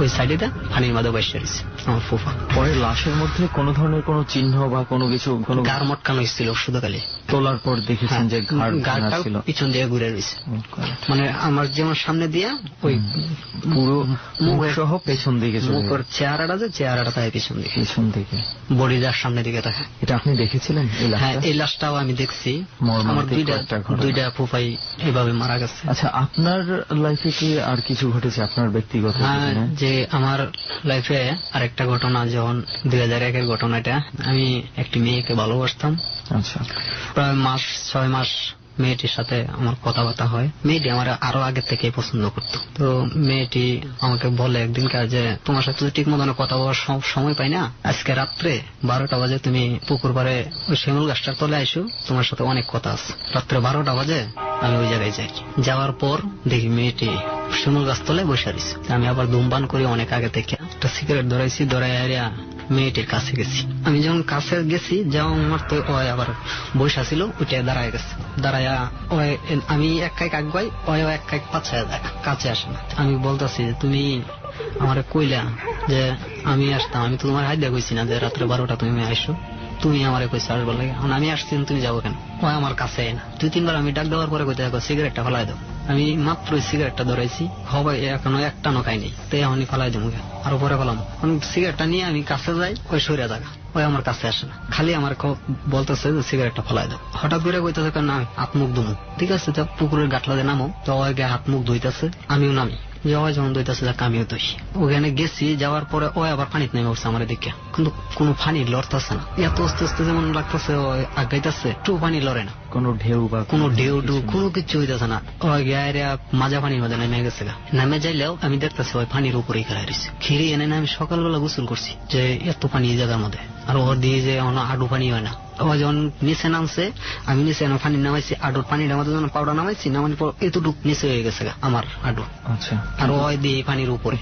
ওই সাইডে দিয়ে পানির মাঝে বসে রয়েছে আমার ফুফা। পরে লাশের মধ্যে কোনো ধরনের কোনো চিহ্ন বা কোনো কিছু, কোনো গাড় মটকানো ছিল শুধু খালি। তোলার পর দেখেছেন যে গাড়টা ছিল পিছন দিয়ে ঘুরে রয়েছে, মানে আমার যেমন সামনে দিয়া ওই পুরো মুখ সহ পেছন দিকে মুখের চেহারাটা, যে চেহারাটা তাই পিছন দিকে, পেছন দিকে, বডি যার সামনে দিকে থাকে। এটা আপনি দেখেছিলেন? হ্যাঁ, এই লাশটাও আমি দেখছি। আমার দুইটা ফুফাই এভাবে মারা গেছে। আচ্ছা, আপনার লাইফে কি আর কিছু ঘটেছে আপনার ব্যক্তিগত? হ্যাঁ, যে আমার লাইফে আরেকটা ঘটনা, যখন 2001-এর ঘটনাটা, আমি একটি মেয়েকে ভালোবাসতাম। আচ্ছা, প্রায় 6 মাস মেয়েটির সাথে আমার কথাবার্তা হয়। মেয়েটি আমার আরো আগে থেকে পছন্দ করত। তো মেয়েটি আমাকে বলে একদিন যে তোমার সাথে ঠিক মতন কথা বলার সময় পাই না, আজকে রাত্রে 12টা বাজে তুমি পুকুর পাড়ে ওই শিমুল গাছটার তলে আইসো, তোমার সাথে অনেক কথা আছে। রাত্রে 12টা বাজে আমি ওই জায়গায় যাই। যাওয়ার পর দেখি মেয়েটি শিমুল গাছ তলে বসে রয়েছে। আমি আবার ধূমপান করি অনেক আগে থেকে, একটা সিগারেট ধরাইছি, ধরাই মেয়েটির কাছে গেছি। আমি যখন কাছে গেছি, যেমন আমার তো আবার বৈশা ছিল, ওইটা দাঁড়ায় গেছে। দাঁড়ায়া আমি এক কাইক আগাই, এক কাইক পাছায় যায়, কাছে আসে না। আমি বলতেছি যে তুমি আমারে কইলা যে আমি আসতাম, আমি তো তোমার হাত দিয়ে কইছি না যে রাত্রে 12টা তুমি আইসো, তুমি আমারে কইছো আসবার লাগে, আমি আসছি, তুমি যাবো কেন? আমার কাছে না। 2-3 বার আমি ডাক দেওয়ার পরে কইতে থাকো সিগারেটটা ফেলাই দাও। আমি মাত্র সিগারেটটা ধরাইছি, হবে এখনো একটা নখাই নেই, তো এখনই ফেলাই দেবো, আরো পরে ফেলাম। সিগারেটটা নিয়ে আমি কাছে যাই, ওই সরিয়া থাকা, ওই আমার কাছে আসে না, খালি আমার বলতেছে যে সিগারেটটা ফেলাই দাও। হঠাৎ করে কইতেছে না হাত মুখ ধুমু। ঠিক আছে, তো পুকুরের গাটলাতে নামো, তো ওই হাত মুখ ধুইতেছে, আমিও নামি। যাওয়া যখন দইতেছে যাক আমিও দই। ওখানে গেছি, যাওয়ার পরে ওই আবার পানিতে নেমে উঠছে আমার দিকে, কিন্তু কোনো পানি লড়তেছে না। এত আস্তে আস্তে যেমন লাগতেছে আগাইতেছে, একটু পানি লড়ে না, কোনো ঢেউ বা কোনো ঢেউ কোনো কিছু হইতেছে না। ওই গায়ে মাজা পানির মধ্যে নেমে গেছে। নেমে যাইলেও আমি দেখতেছি ওই পানির উপরেই খেলা রয়েছে। খিরি এনে আমি সকালবেলা গোসল করছি যে এত পানি এই জায়গার মধ্যে, আর ওর দিয়ে যে আডু পানি হয় না। ও যখন নিচে নামছে, আমি নিচে পানি নামাইছি, আডুর পানির মধ্যে যখন পাউডার নামাইছি, নামানোর পর এতটুক নিচে হয়ে গেছে আমার আডু। আচ্ছা, আর ওই দিয়ে পানির উপরে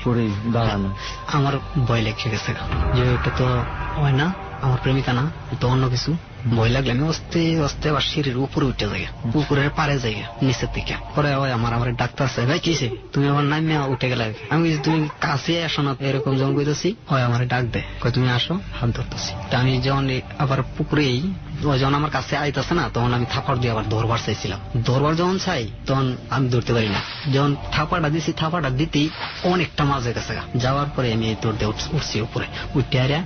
দাঁড়ানো। আমার ভয় লেগে গেছে যে ওটা তো হয় না, আমার প্রেমিকা না, তো অন্য কিছু। ভয় লাগলে আমি আস্তে আস্তে আবার সিঁড়ির উপরে উঠে যাই, পুকুরের পারে যাই নিচের দিকে। পরে ওই আমার ডাক্তার আছে, ভাই কিসে তুমি আমার নামে উঠে গেলে? আমি তুমি কাছে আসো না, এরকম যখন কইতেছি, ওই আমার ডাক দে, কই তুমি আসো, হাত ধরতেছি। আমি যখন আবার পুকুরেই যখন আমার কাছে আইতেছে না, তখন আমি থাপড় দিয়ে আবার ধরবার চাইছিলাম। ধরবার যখন চাই তখন আমি ধরতে পারি না। যখন থাপাটা দিছি, থাপাটা দিতেই অনেকটা মাঝে গেছে। যাওয়ার পরে আমি দৌড় দিয়ে উঠছি উপরে, উঠতে আরিয়া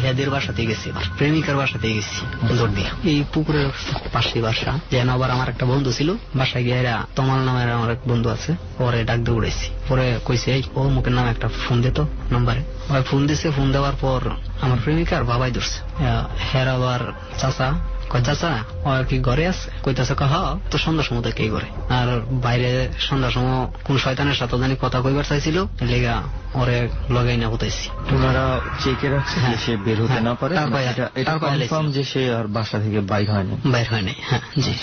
হেদের বাসাতে গেছি, এবার প্রেমিকার বাসাতে গেছি দৌড় দিয়ে। এই পুকুরের পাশে বাসা, যেন আবার আমার একটা বন্ধু ছিল, বাসায় গিয়ে তমাল নামের আমার এক বন্ধু আছে, পরে ডাক দিয়ে উড়েছি। পরে কইছে ও মুখের নামে একটা ফোন দিত নাম্বারে, ফোন দিছে। ফোন দেওয়ার পর আমার প্রেমিকার বাবাই ধরছে। হের আবার চাচা চাচা কি ঘরে আছে? কইতাছে তো সন্ধ্যার সময় থেকে ঘরে। আর বাইরে সন্ধ্যার সময় কোন শয়তানের সাথে জানি কথা কইবার চাইছিল, লেগা ওরে লাগাই না কোথাইছি। ওনারা চেকে রাখছে সে বের হতে না পারে, যে সে আর বাসা থেকে বাইর হয় নাই। হ্যাঁ জি,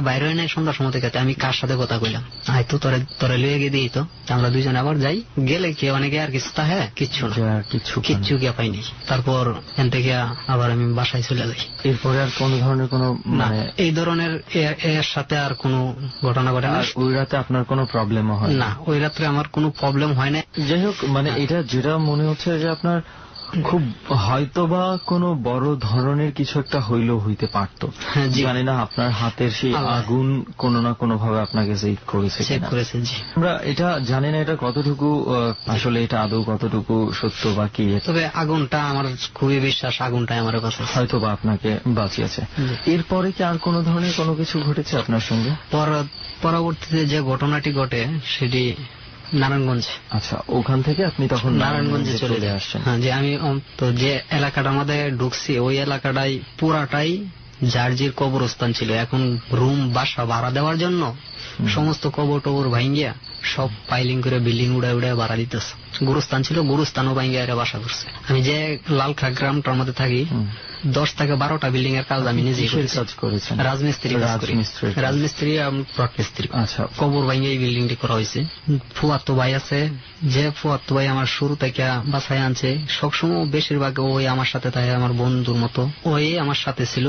বাইর হয় নাই সন্ধ্যার সময় থেকে। আমি কার সাথে কথা কইলাম, আয় তো তোরে লুয়ে গিয়ে দিই, তো আমরা দুইজনে আবার যাই। গেলে কি অনেকে আর কিছু তা হ্যাঁ কিচ্ছু না, কিচ্ছু গিয়া পাইনি। তারপর এন থেকে আবার আমি বাসায় চলে যাই। এরপরে আর কোন ধরনের কোন এই ধরনের এর সাথে আর কোন ঘটনা ঘটে না। ওই রাতে আপনার কোনো প্রবলেমও হয় না? ওই রাত্রে আমার কোনো প্রবলেম হয় না। যাই হোক, এটা যেটা মনে হচ্ছে যে আপনার খুব হয়তোবা কোনো বড় ধরনের কিছু একটা হইলেও হইতে পারতো। জানি না আপনার হাতের সেই আগুন কোনো না কোনো ভাবে আপনাকে সেই করেছে। আমরা এটা জানি না এটা কতটুকু আসলে এটা আদৌ কতটুকু সত্য বা কি, তবে আগুনটা আমার খুবই বিশ্বাস, আগুনটাই আমার কাছে হয়তোবা আপনাকে বাঁচিয়েছে। এরপরে কি আর কোনো ধরনের কোনো কিছু ঘটেছে আপনার সঙ্গে? পরবর্তীতে যে ঘটনাটি ঘটে সেটি নারায়ণগঞ্জ। আচ্ছা, ওখান থেকে আপনি তখন নারায়ণগঞ্জে চলে আসছেন? হ্যাঁ, যে আমি তো যে এলাকাটা আমাদের ঢুকছি, ওই এলাকাটাই পুরাটাই জার্জির কবরস্থান ছিল। এখন রুম বাসা ভাড়া দেওয়ার জন্য সমস্ত কবর টবর ভাঙ্গিয়া সব পাইলিং করে বিল্ডিং উড়ায় উড়ায় ভাড়া দিতেছে। গুরুস্থান ছিল, গুরুস্থানও ভাঙ্গিয়া এরা বাসা করছে। আমি যে লালখা গ্রামটার মধ্যে থাকি, 10 থেকে 12টা বিল্ডিং এর কাজ আমি নিজেই করেছি। রাজমিস্ত্রি রাজমিস্ত্রি প্লট মিস্ত্রি। আচ্ছা, কবর ভাঙ্গিয়া এই বিল্ডিংটি করা হয়েছে। ফুয়াতো ভাই আছে, যে ফুয়াত ভাই আমার শুরু থেকে বাসায় আনছে, সবসময় বেশিরভাগ ওই আমার সাথে থাকে, আমার বন্ধুর মতো ওই আমার সাথে ছিল।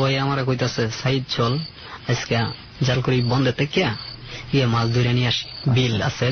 ওই আমার কইতাছে সাইদ চল আজকে জালকুড়ি বন্ধে থেকে মাছ ধরে নিয়ে আসি, বিল আছে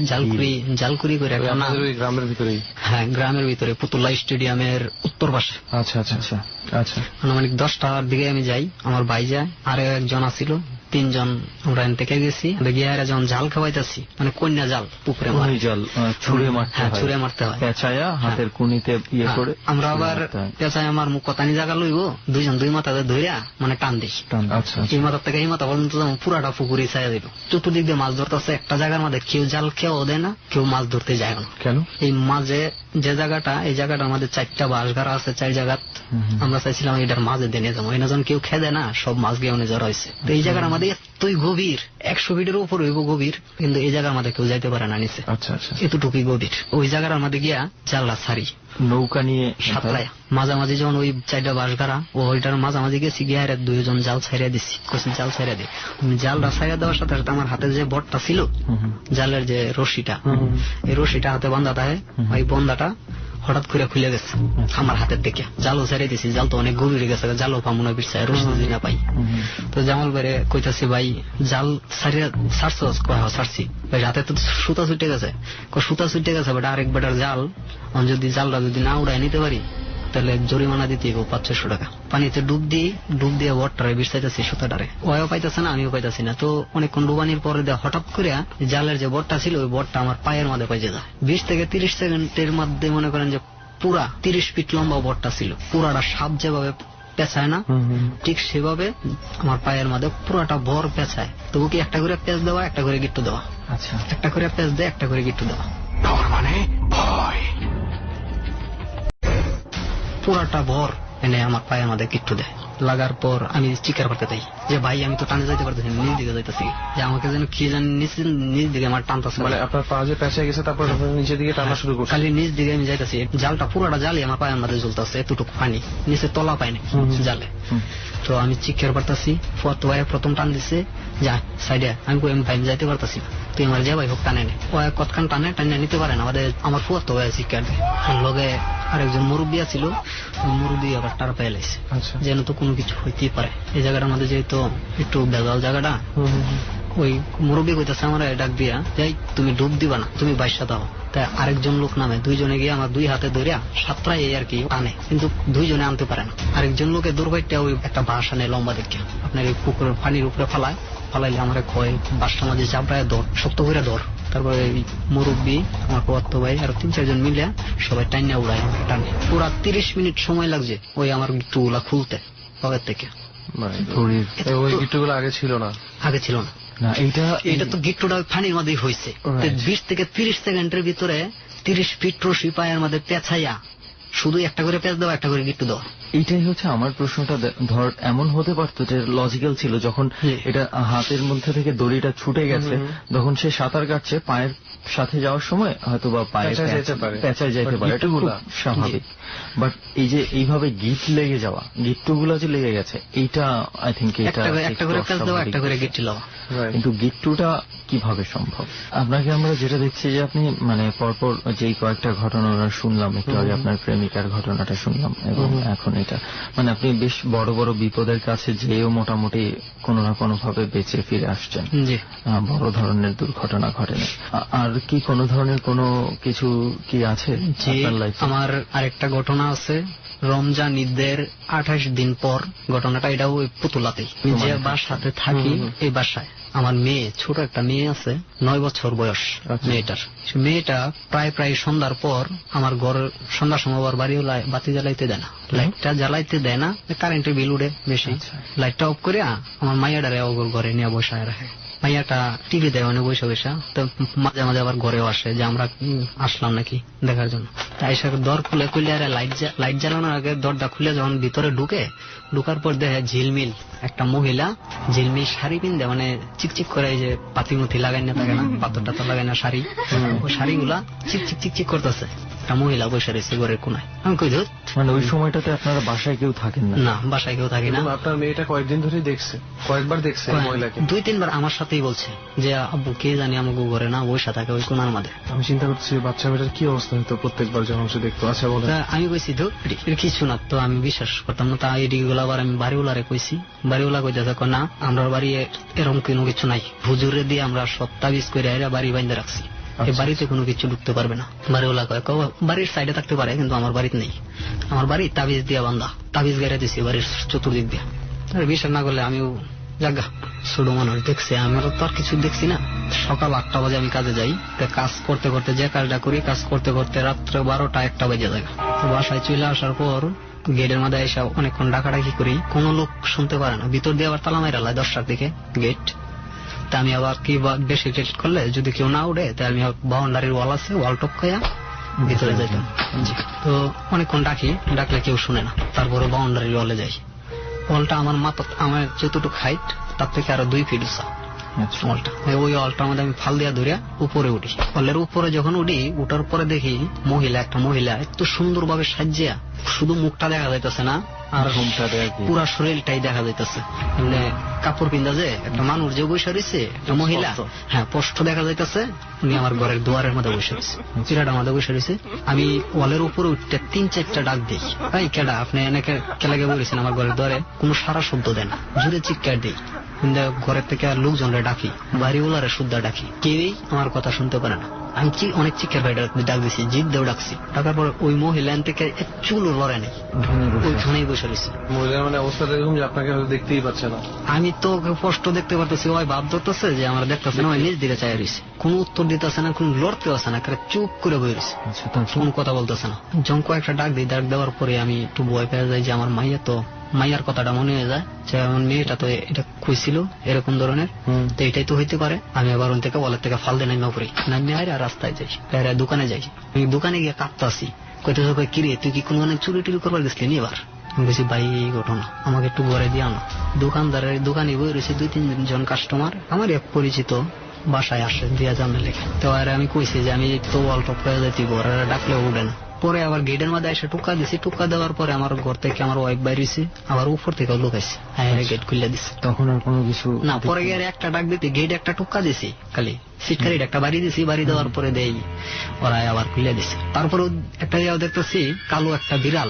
জালকুড়ি করে একটা নাম, গ্রামের ভিতরেই। হ্যাঁ গ্রামের ভিতরে পুতুল্লা স্টেডিয়ামের উত্তর পাশে। আচ্ছা আচ্ছা আচ্ছা আচ্ছা। আনুমানিক 10টার দিকে আমি যাই, আমার ভাই যায়, আরো একজন আসিল, 3 জন আমরা এখান থেকে গেছি। গিয়ে যখন জাল খাওয়াইতেছি, মানে কন্যা জাল পুকুরে জাল ছুঁড়ে মারতে হয়, ছুঁড়ে মারতে হয় পেঁচায়া হাতের কুনিতে ইয়ে করে। আমরা আবার পেঁচায় আমার মুখ কথানি জায়গা লইব, 2 জন 2 মাথাতে ধরিয়া মানে টান দিই। আচ্ছা এই মাথার থেকে এই মাথা পর্যন্ত পুরাটা পুকুরে ছায়া দিল। চতুর্দিক দিয়ে মাছ ধরতেছে, একটা জায়গার মধ্যে কেউ জাল খেয়েও দেয় না, কেউ মাছ ধরতে যায় না। কেন? এই মাঝে যে জায়গাটা, এই জায়গাটার মধ্যে 4টা বাঁশগাড়া আছে, 4 জায়গা আমরা চাইছিলাম এটার মাঝে দিয়ে যাবো, এনে যখন কেউ খেয়ে দেয় না, সব মাছ গিয়ে অনেক জড়া হয়েছে। তো এই জায়গার আমাদের এতই গভীর, 100 ফিটের উপর হইব গভীর, কিন্তু এই জায়গার মধ্যে কেউ যাইতে পারে না নিচে। আচ্ছা আচ্ছা। এতটুকুই গভীর। ওই জায়গার মধ্যে গিয়া জালটা ছাড়ি নৌকা নিয়ে সাঁতরায়, মাঝামাঝি যখন ওই 4টা বাঁশগাড়া ওইটার মাঝামাঝি গেছি, গিয়ে 2 জন জাল ছাইড়া দিছি, জাল ছাইড়া দিই। জালটা ছাইড়া দেওয়ার সাথে সাথে আমার হাতে যে বটটা ছিল, জালের যে রশিটা, এই রশিটা হাতে বান্ধা থাকে, ওই বন্ধাটা হঠাৎ করে খুলে গেছে আমার হাতের দিকে। জালও ছেড়ে দিছি, জাল তো অনেক গভীর গেছে, জালও পাবো না, বিরসায় রশি যদি না পাই। তো জামাল বাইরে কইতাছি, ভাই জাল ছাড়ছো? ছাড়ছি ভাই, হাতে তো সুতা ছুটে গেছে। সুতা ছুটে গেছে, বাট আরেক বেটার জাল, যদি জালটা যদি না উড়াই নিতে পারি তাহলে জরিমানা দিতে 500-600 টাকা। পানিতে ডুব দিয়ে বটটারে বিরসাইতেছি, সুতাটারে ওয়ও পাইতেছে না, আমিও পাইতেছি না। তো অনেকক্ষণ ডুবানির পরে হঠাৎ করে জালের যে বটটা ছিল, ওই বটটা আমার পায়ের মধ্যে পাইতে যায়। 20 থেকে 30 সেকেন্ডের মধ্যে মনে করেন যে পুরা 30 ফিট লম্বা বটটা ছিল, পুরাটা সাপ যেভাবে পেঁচায় না, ঠিক সেভাবে আমার পায়ের মধ্যে পুরাটা ভর পেঁচায়। তবু কি একটা করে পেঁচ দেওয়া, একটা করে গিট্টু দেওয়া। আচ্ছা, একটা করে পেঁচ দেয়, একটা করে গিট্টু দেওয়া, মানে ভয়। পুরাটা ভর এনে আমার পায়ের মধ্যে গিট্টু দেয়। লাগার পর আমি চিকার করতে চাই যে ভাই আমি তো টানে যাইতে পারতেছি, নিজ দিকে যাইতেছি, যে আমাকে যেন কি জানি নিজ দিকে আমার টানতেছে। মানে আপনার পা যে পেঁচে গেছে, তারপর নিচের দিকে টানা শুরু করছে। খালি নিজ দিকে আমি যাইতেছি, জালটা পুরাটা জালি আমার পায়ের মধ্যে ঝুলতেছে, এতটুকু পানি, নিচে তলা পাই না জালে। তো আমি চিকার করতেছি, ফুয়াতো ভাই প্রথম টান দিচ্ছে, যা সাইডে। আমি ভাই যাইতে পারতেছি না, তুই আমার যে ভাই হোক টানে নে। ও কতক্ষণ টানে নিতে পারে না, আমার ফুয়াতো ভাই চিকার দেয়। লগে আরেকজন মুরব্বী ছিল, মুরব্বী আবার টার পায়ে লাইছে, যেন তো কোনো কিছু হইতেই পারে। এই জায়গাটার মধ্যে যেহেতু একটু বেজাল জায়গাটা, ওই মুরব্বী কইতেছে আমার ডাক দিয়া, যাই তুমি ডুব দিবা না, তুমি বাইশা দাও। তাই আরেকজন লোক নামে, 2 জনে গিয়ে আমার 2 হাতে ধরিয়া সাতটায় আর কি টানে, কিন্তু 2 জনে আনতে পারে না। আরেকজন লোকে দূরবাইটা ওই একটা বাঁশ আনে লম্বা দেখে, আপনার এই পুকুরের পানির উপরে ফালাইলে আমার কয় বাঁশটার মাঝে চাপড়ায় ধর, শক্ত করে ধর। তারপরে মুরব্বী, আমার পদার্থ ভাই, আর 3-4 জন মিলে সবাই টাইনা উড়ায় টানে। পুরা 30 মিনিট সময় লাগছে ওই আমার গিট্টুগুলা খুলতে পকেট থেকে। ওই গিট্টুগুলো আগে ছিল না? আগে ছিল না। এটা তো গিট্টুটা পানির মধ্যেই হয়েছে। 20 থেকে 30 সেকেন্ডের ভিতরে 30 ফিট রশি পায়ের মধ্যে পেঁচাইয়া শুধু একটা করে পেঁচ দেওয়া, একটা করে গিট্টু দেওয়া। এইটাই হচ্ছে আমার প্রশ্নটা। ধর এমন হতে পারতো যে লজিক্যাল ছিল, যখন এটা হাতের মধ্যে থেকে দড়িটা ছুটে গেছে, যখন সে সাঁতার কাটছে, পায়ের সাথে যাওয়ার সময় হয়তো বা পায়ে পেঁচায় যেতে পারে, এটা খুব স্বাভাবিক। বাট এই যে এইভাবে গিট লেগে যাওয়া, গিট্টুগুলা যে লেগে গেছে, এইটা আই থিঙ্ক এটা একটা করে পেঁচ দেওয়া, একটা করে গিট্টু দেওয়া। কিন্তু গিট্টুটা কিভাবে সম্ভব? আপনাকে আমরা যেটা দেখছি যে আপনি মানে পরপর যেই কয়েকটা ঘটনা শুনলাম, একটু আগে আপনার প্রেমিকার ঘটনাটা শুনলাম, এবং এখন এটা, মানে আপনি বেশ বড় বড় বিপদের কাছে যেও মোটামুটি কোনো না কোনো ভাবে বেঁচে ফিরে আসছেন, বড় ধরনের দুর্ঘটনা ঘটেনি। আর কি কোনো ধরনের কোনো কিছু কি আছে আপনার লাইফে? আমার আরেকটা ঘটনা আছে, রমজান ঈদের 28 দিন পর ঘটনাটা। এটাও ওই পুতুলাতেই, যে বাসাতে থাকি, এই বাসায় আমার মেয়ে, ছোট একটা মেয়ে আছে, 9 বছর বয়স মেয়েটার। মেয়েটা প্রায় সন্ধ্যার পর আমার ঘরের সন্ধ্যার সময় বাড়িও বাতি জ্বালাইতে দেয় না, লাইটটা জ্বালাইতে দেয় না, কারেন্টের বিল উঠে বেশি। লাইটটা অফ করে আমার মাইয়াটারে ওর ঘরে নিয়ে বসায় রাখে। মাইয়াটা টিভি দেয় অনেক বসে, তো মাঝে মাঝে আবার ঘরেও আসে যে আমরা আসলাম নাকি দেখার জন্য। তাই সে দর খুলে আর লাইট জ্বালানোর আগে দরটা খুলে যখন ভিতরে ঢুকার পর দেখে ঝিলমিল একটা মহিলা, ঝিলমিল শাড়ি পিনতে, মানে চিকচিক করে, যে পাতিমুতি লাগাই না থাকে না, পাথর টাথর লাগাই না শাড়ি, ওই শাড়িগুলা চিকচিক করতেছে। একটা মহিলা বসে রয়েছে ঘরের কোনায়। আমি কই ধর, মানে ওই সময়টাতে আপনারা বাসায় কেউ থাকেন না? না, বাসায় কেউ থাকে না। এবং আপনার মেয়েটা কয়েকদিন ধরেই দেখছে, কয়েকবার দেখছে এই মহিলাকে? 2-3 বার আমার সাথেই বলছে যে আব্বু কে জানি আমাকে ঘরে না বসে থাকে ওই কোনার মধ্যে। আমি চিন্তা করছি বাচ্চা মেয়েটার কি অবস্থা হতো প্রত্যেকবার যখন সে দেখতো। আচ্ছা বলে তা আমি কইছি ধর এর কিছু না, তো আমি বিশ্বাস করতাম না। তা এদিকে আবার আমি বাড়িওয়ালারে কইছি, বাড়িওয়ালা কইতেছে না আমরা বাড়ি এরকম কোনো কিছু নাই, হুজুরে দিয়ে আমরা সব তাবিজ করে এরা বাড়ি বাইন্ধে রাখছি, এই বাড়িতে কোনো কিছু ঢুকতে পারবে না। বাড়িওয়ালা কয় বাড়ির সাইডে থাকতে পারে কিন্তু আমার বাড়িতে নেই, আমার বাড়ি তাবিজ দিয়া বান্ধা, তাবিজ গেড়ে দিছি বাড়ির চতুর্দিক দিয়ে। বিশ্বাস না করলে আমিও জাগা ছোট মানুষ দেখছি, আমরা তো আর কিছু দেখছি না। সকাল 8টা বাজে আমি কাজে যাই, কাজ করতে করতে যে কাজটা করি, কাজ করতে করতে রাত্রে 12টা-1টা বাজে যায়। বাসায় চলে আসার পর গেটের মধ্যে এসে অনেকক্ষণ ডাকাডাকি করি, কোন লোক শুনতে পারে না। ভিতর দিয়ে আবার তালা মাইরা লাই 10টার দিকে গেট। তা আমি আবার কি বেশি লেট করলে যদি কেউ না উঠে তাই আমি বাউন্ডারির ওয়াল আছে, ওয়াল টপকাইয়া ভিতরে যাইতাম। তো অনেকক্ষণ ডাকলে কেউ শুনে না, তারপরে বাউন্ডারির ওয়ালে যাই। ওয়ালটা আমার মাথা, আমার যতটুকু হাইট তার থেকে আরো 2 ফিট উঁচা ওয়ালটা। ওই ওয়ালটার মধ্যে আমি ফাল দিয়া ধরিয়া উপরে উঠি। ওয়ালের উপরে যখন উঠি, উঠার পরে দেখি একটা মহিলা এত সুন্দর ভাবে সাজিয়া, শুধু মুখটা দেখা যাইতেছে না আর পুরা শরীরটাই দেখা যাইতেছে। মানে কাপড় পিন্দা যে একটা মানুষ যে বসে রয়েছে, একটা মহিলা, হ্যাঁ স্পষ্ট দেখা যাইতেছে। উনি আমার ঘরের দুয়ারের মধ্যে বসে রয়েছে, চিরাটার মধ্যে বসে রয়েছে। আমি ওয়ালের উপরে উঠতে 3-4টা ডাক দিই, ভাই কেডা আপনি এনেকে কেলাগে বলেছেন আমার ঘরের দুয়ারে? কোনো সারা শব্দ দেন না, জুড়ে চিৎকার দিই। ঘরের থেকে আর লোকজনরা ডাকি, বাড়িওয়ালারে শুদ্ধা ডাকি, কেউই আমার কথা শুনতে পারে না। আমি অনেক চিৎকার ভাই ডাক দিছি, জিদ দেও ডাকছি। ডাকার পর ওই মহিলা থেকে এক চুলও লড়ে নেই, ওইখানেই বসে রয়েছে। মহিলার মানে অবস্থাটা এরকম যে আপনাকে দেখতেই পাচ্ছে না। আমি তো স্পষ্ট দেখতে পারতেছি, ওই ভাব ধরতেছে যে আমার দেখতেছে না, ওই নিজ দিকে চাই রয়েছে, কোন উত্তর দিতেছে না, কোন লড়তে আসে না, চুপ করে বই রয়েছে, কোন কথা বলতেছে না। যখন কয়েকটা ডাক দিই, ডাক দেওয়ার পরে আমি একটু ভয় পেয়ে যাই যে আমার মাইয়ার কথাটা মনে হয়ে যায় যে আমার মেয়েটা তো এটা কইছিল এরকম ধরনের, তো এটাই তো হইতে পারে। আমি আবার ওন থেকে ওয়ালের থেকে ফাল দিয়ে নামা পড়ি, নামে আর রাস্তায় যাই, দোকানে যাই। আমি দোকানে গিয়ে কাঁদতে আসি, কইতেছে কিরে তুই কি কোনো চুরি টুরি করবার গেছিলি নি? এবার আমি বলছি ভাই এই ঘটনা, আমাকে একটু ঘরে দিয়ে আনো। দোকানদারের দোকানে বই রয়েছে 2-3 জন কাস্টমার, আমার এক পরিচিত বাসায় আসে দিয়া জানলে লেখা। তো আর আমি কইছি যে আমি তো ওয়াল টপ করে যাইতি, ঘরে ডাকলে উঠে না। পরে আবার গেটের মধ্যে এসে টুকা দিছি, টুকা দেওয়ার পরে আমার ঘর থেকে আমার ওয়াইফ বাইরেছে, আবার উপর থেকে লোক আছে, গেট খুলে দিছে। তখন আর কোনো কিছু না, পরে গিয়ে একটা ডাক দিতে গেট একটা টুকা দিছি, খালি সিটকারি একটা বাড়ি দিছি, বাড়ি দেওয়ার পরে দেই ওরা আবার খুলে দিছে। তারপরে একটা দেখতেছি কালো একটা বিড়াল,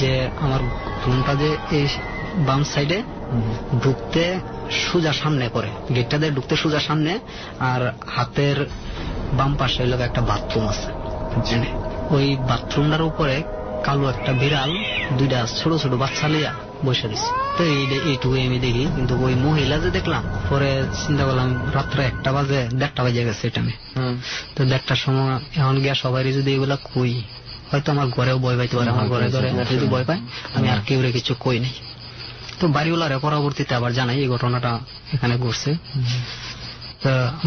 যে আমার রুমটা যে এই বাম সাইডে ঢুকতে সোজা সামনে করে, গেটটা দিয়ে ঢুকতে সোজা সামনে, আর হাতের বাম পাশে লোক একটা বাথরুম আছে, ওই বাথরুমটার উপরে কালো একটা বিড়াল 2টা ছোট ছোট বাচ্চা লিয়া বসে দিচ্ছে। তো এইটুকু আমি দেখি, কিন্তু ওই মহিলা যে দেখলাম, পরে চিন্তা করলাম রাত্রে 1টা বাজে 1:30 বাজে গেছে এটা আমি। তো 1:30টার সময় এখন গিয়া সবাই যদি এগুলা কই, হয়তো আমার ঘরেও ভয় পাইতে পারে, আমার ঘরে ধরে যদি ভয় পায়, আমি আর কেউ কিছু কই নাই। তো বাড়িওয়ালারে পরবর্তীতে আবার জানাই এই ঘটনাটা এখানে ঘটছে।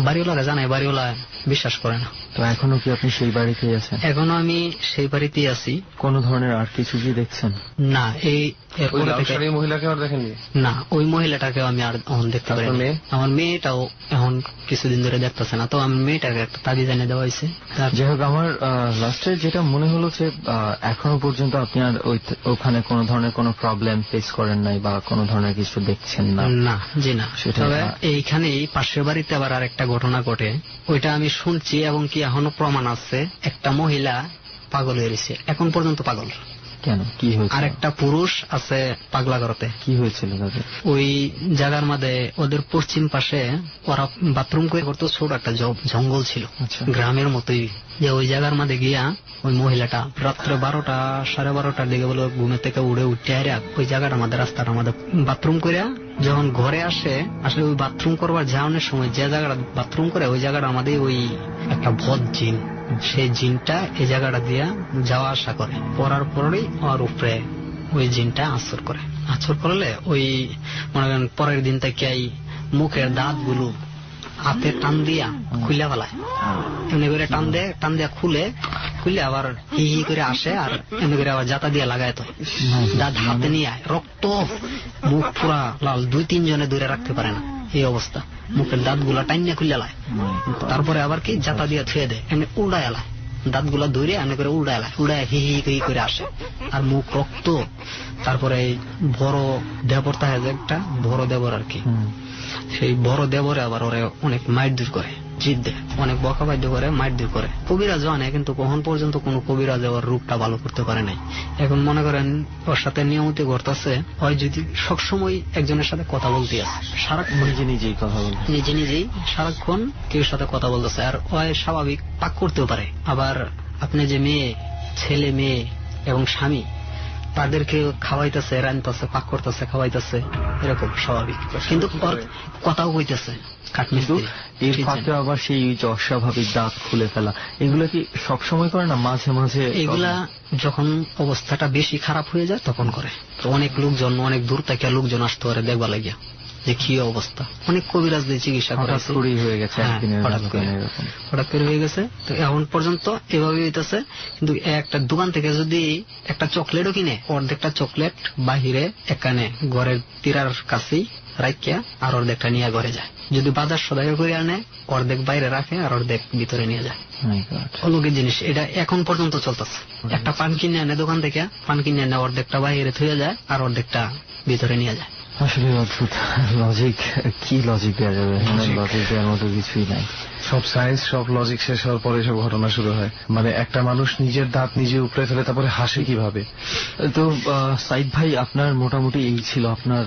বাড়িওয়ালারা জানাই, বাড়িওয়ালা বিশ্বাস করে না। তো এখনো কি আপনি সেই বাড়িতেই আছেন? এখনো আমি সেই বাড়িতেই আছি। কোন ধরনের আর কিছু কি দেখছেন? না, এই মহিলাকে আর দেখেননি? না, ওই মহিলাটাকেও আমি আর এখন দেখতে পারি। আমার মেয়েটাও এখন কিছুদিন ধরে দেখতেছে না, তো আমার মেয়েটাকে একটা তাবিজ এনে দেওয়া হয়েছে। যাই হোক, আমার লাস্টে যেটা মনে হলো যে এখনো পর্যন্ত আপনি আর ওখানে কোন ধরনের কোন প্রবলেম ফেস করেন নাই বা কোন ধরনের কিছু দেখছেন না? না, জি না। তবে এইখানেই পাশের বাড়িতে আবার আরেকটা ঘটনা ঘটে, ওইটা আমি শুনছি এবং কি এখনো প্রমাণ আছে। একটা মহিলা পাগল হয়ে গেছে, এখন পর্যন্ত পাগল। কেন, কি হয়েছে? আর একটা পুরুষ আছে পাগলা করতে। কি হয়েছিল তাদের? ওই জায়গার মধ্যে ওদের পশ্চিম পাশে ওরা বাথরুম করে করতো, ছোট একটা জঙ্গল ছিল, গ্রামের মতোই। যে ওই জায়গার মধ্যে গিয়া ওই মহিলাটা রাত্রে 12টা 12:30টার দিকে বলে ঘুমের থেকে উঠে ওই জায়গাটার মধ্যে রাস্তাটার মধ্যে বাথরুম করে যখন ঘরে আসে, আসলে ওই বাথরুম করবার যাওয়ানোর সময় যে জায়গাটা বাথরুম করে ওই জায়গাটা আমাদের ওই একটা ভদ জিন, সেই জিনটা এই জায়গাটা দিয়া যাওয়া আসা করে। পড়ার পরেই ওর উপরে ওই জিনটা আছর করে। আছর করলে ওই মনে করেন পরের দিন থেকে মুখের দাঁত গুলো হাতে টান দিয়া খুলে ফেলায়, এমনি করে টান দিয়া খুলে আবার হি হি করে আসে, আর এমনি করে আবার জাতা দিয়ে লাগায়। তো দাঁত হাতে নিয়ে রক্ত, মুখ পুরা লাল, 2-3 জনে দূরে রাখতে পারে না এই অবস্থা। মুখের দাঁত গুলা টাইনিয়া খুলে লায়, তারপরে আবার কি জাতা দিয়ে থুয়ে দেয়, এমনি উল্টায় এলায়। দাঁতগুলা ধরে এনে করে উড়ায় হি হি হি করে আসে, আর মুখ রক্ত। তারপরে এই বড় দেবর থাকে যে একটা বড় দেবর আর কি, সেই বড় দেবরে আবার ওরে অনেক মাইর দূর করে, জিদ দেয়, অনেক বকা বাধ্য করে, মাইর দূর করে। কবিরাজ জানে, কিন্তু কখন পর্যন্ত কোন কবিরাজ ওর রূপটা ভালো করতে পারে নাই। এখন মনে করেন ওর সাথে নিয়মিত ঘটতেছে, হয় যদি সবসময় একজনের সাথে কথা বলতে আছে, সারাক্ষণ নিজেই কথা বলতে, নিজেই সারাক্ষণ কেউ সাথে কথা বলতেছে, আর হয় স্বাভাবিক পাক করতেও পারে। আবার আপনি যে মেয়ে, ছেলে মেয়ে এবং স্বামী, তাদেরকে খাওয়াইতেছে, রানতেছে, পাক করতেছে, খাওয়াইতেছে, এরকম স্বাভাবিক, কিন্তু কথাও কইতেছে। কিন্তু এর ফাঁকে আবার সেই অস্বাভাবিক দাঁত খুলে ফেলা, এগুলো কি সবসময় করে না, মাঝে মাঝে? এগুলা যখন অবস্থাটা বেশি খারাপ হয়ে যায় তখন করে। তো অনেক লোকজন, অনেক দূর থেকে লোকজন আসতে পারে দেখবা লাগিয়া যে কি অবস্থা। অনেক কবিরাজ দিয়ে চিকিৎসা করাইছে, হয়ে গেছে, হঠাৎ করে হয়ে গেছে। তো এখন পর্যন্ত এভাবে হইতেছে। কিন্তু একটা দোকান থেকে যদি একটা চকলেটও কিনে, অর্ধেকটা চকলেট বাহিরে এখানে ঘরের তীরার কাছেই রাখিয়া আর অর্ধেকটা নিয়ে ঘরে যায়। যদি বাজার সদাই করে আনে, অর্ধেক বাইরে রাখে আর অর্ধেক ভিতরে নিয়ে যায়। অলৌকিক জিনিস এটা এখন পর্যন্ত চলতেছে। একটা পান কিনে আনে দোকান থেকে, পান কিনে আনে অর্ধেকটা বাইরে থুয়ে যায় আর অর্ধেকটা ভিতরে নিয়ে যায়। আসলে অদ্ভুত লজিক, কি লজিক দেওয়া যাবে? লজিক দেওয়ার মতো কিছুই নাই। সব সায়েন্স, সব লজিক শেষ হওয়ার পরে সব ঘটনা শুরু হয়। মানে একটা মানুষ নিজের দাঁত নিজে উপড়ে ফেলে তারপরে হাসে কিভাবে? তো সাইদ ভাই, আপনার মোটামুটি এই ছিল আপনার?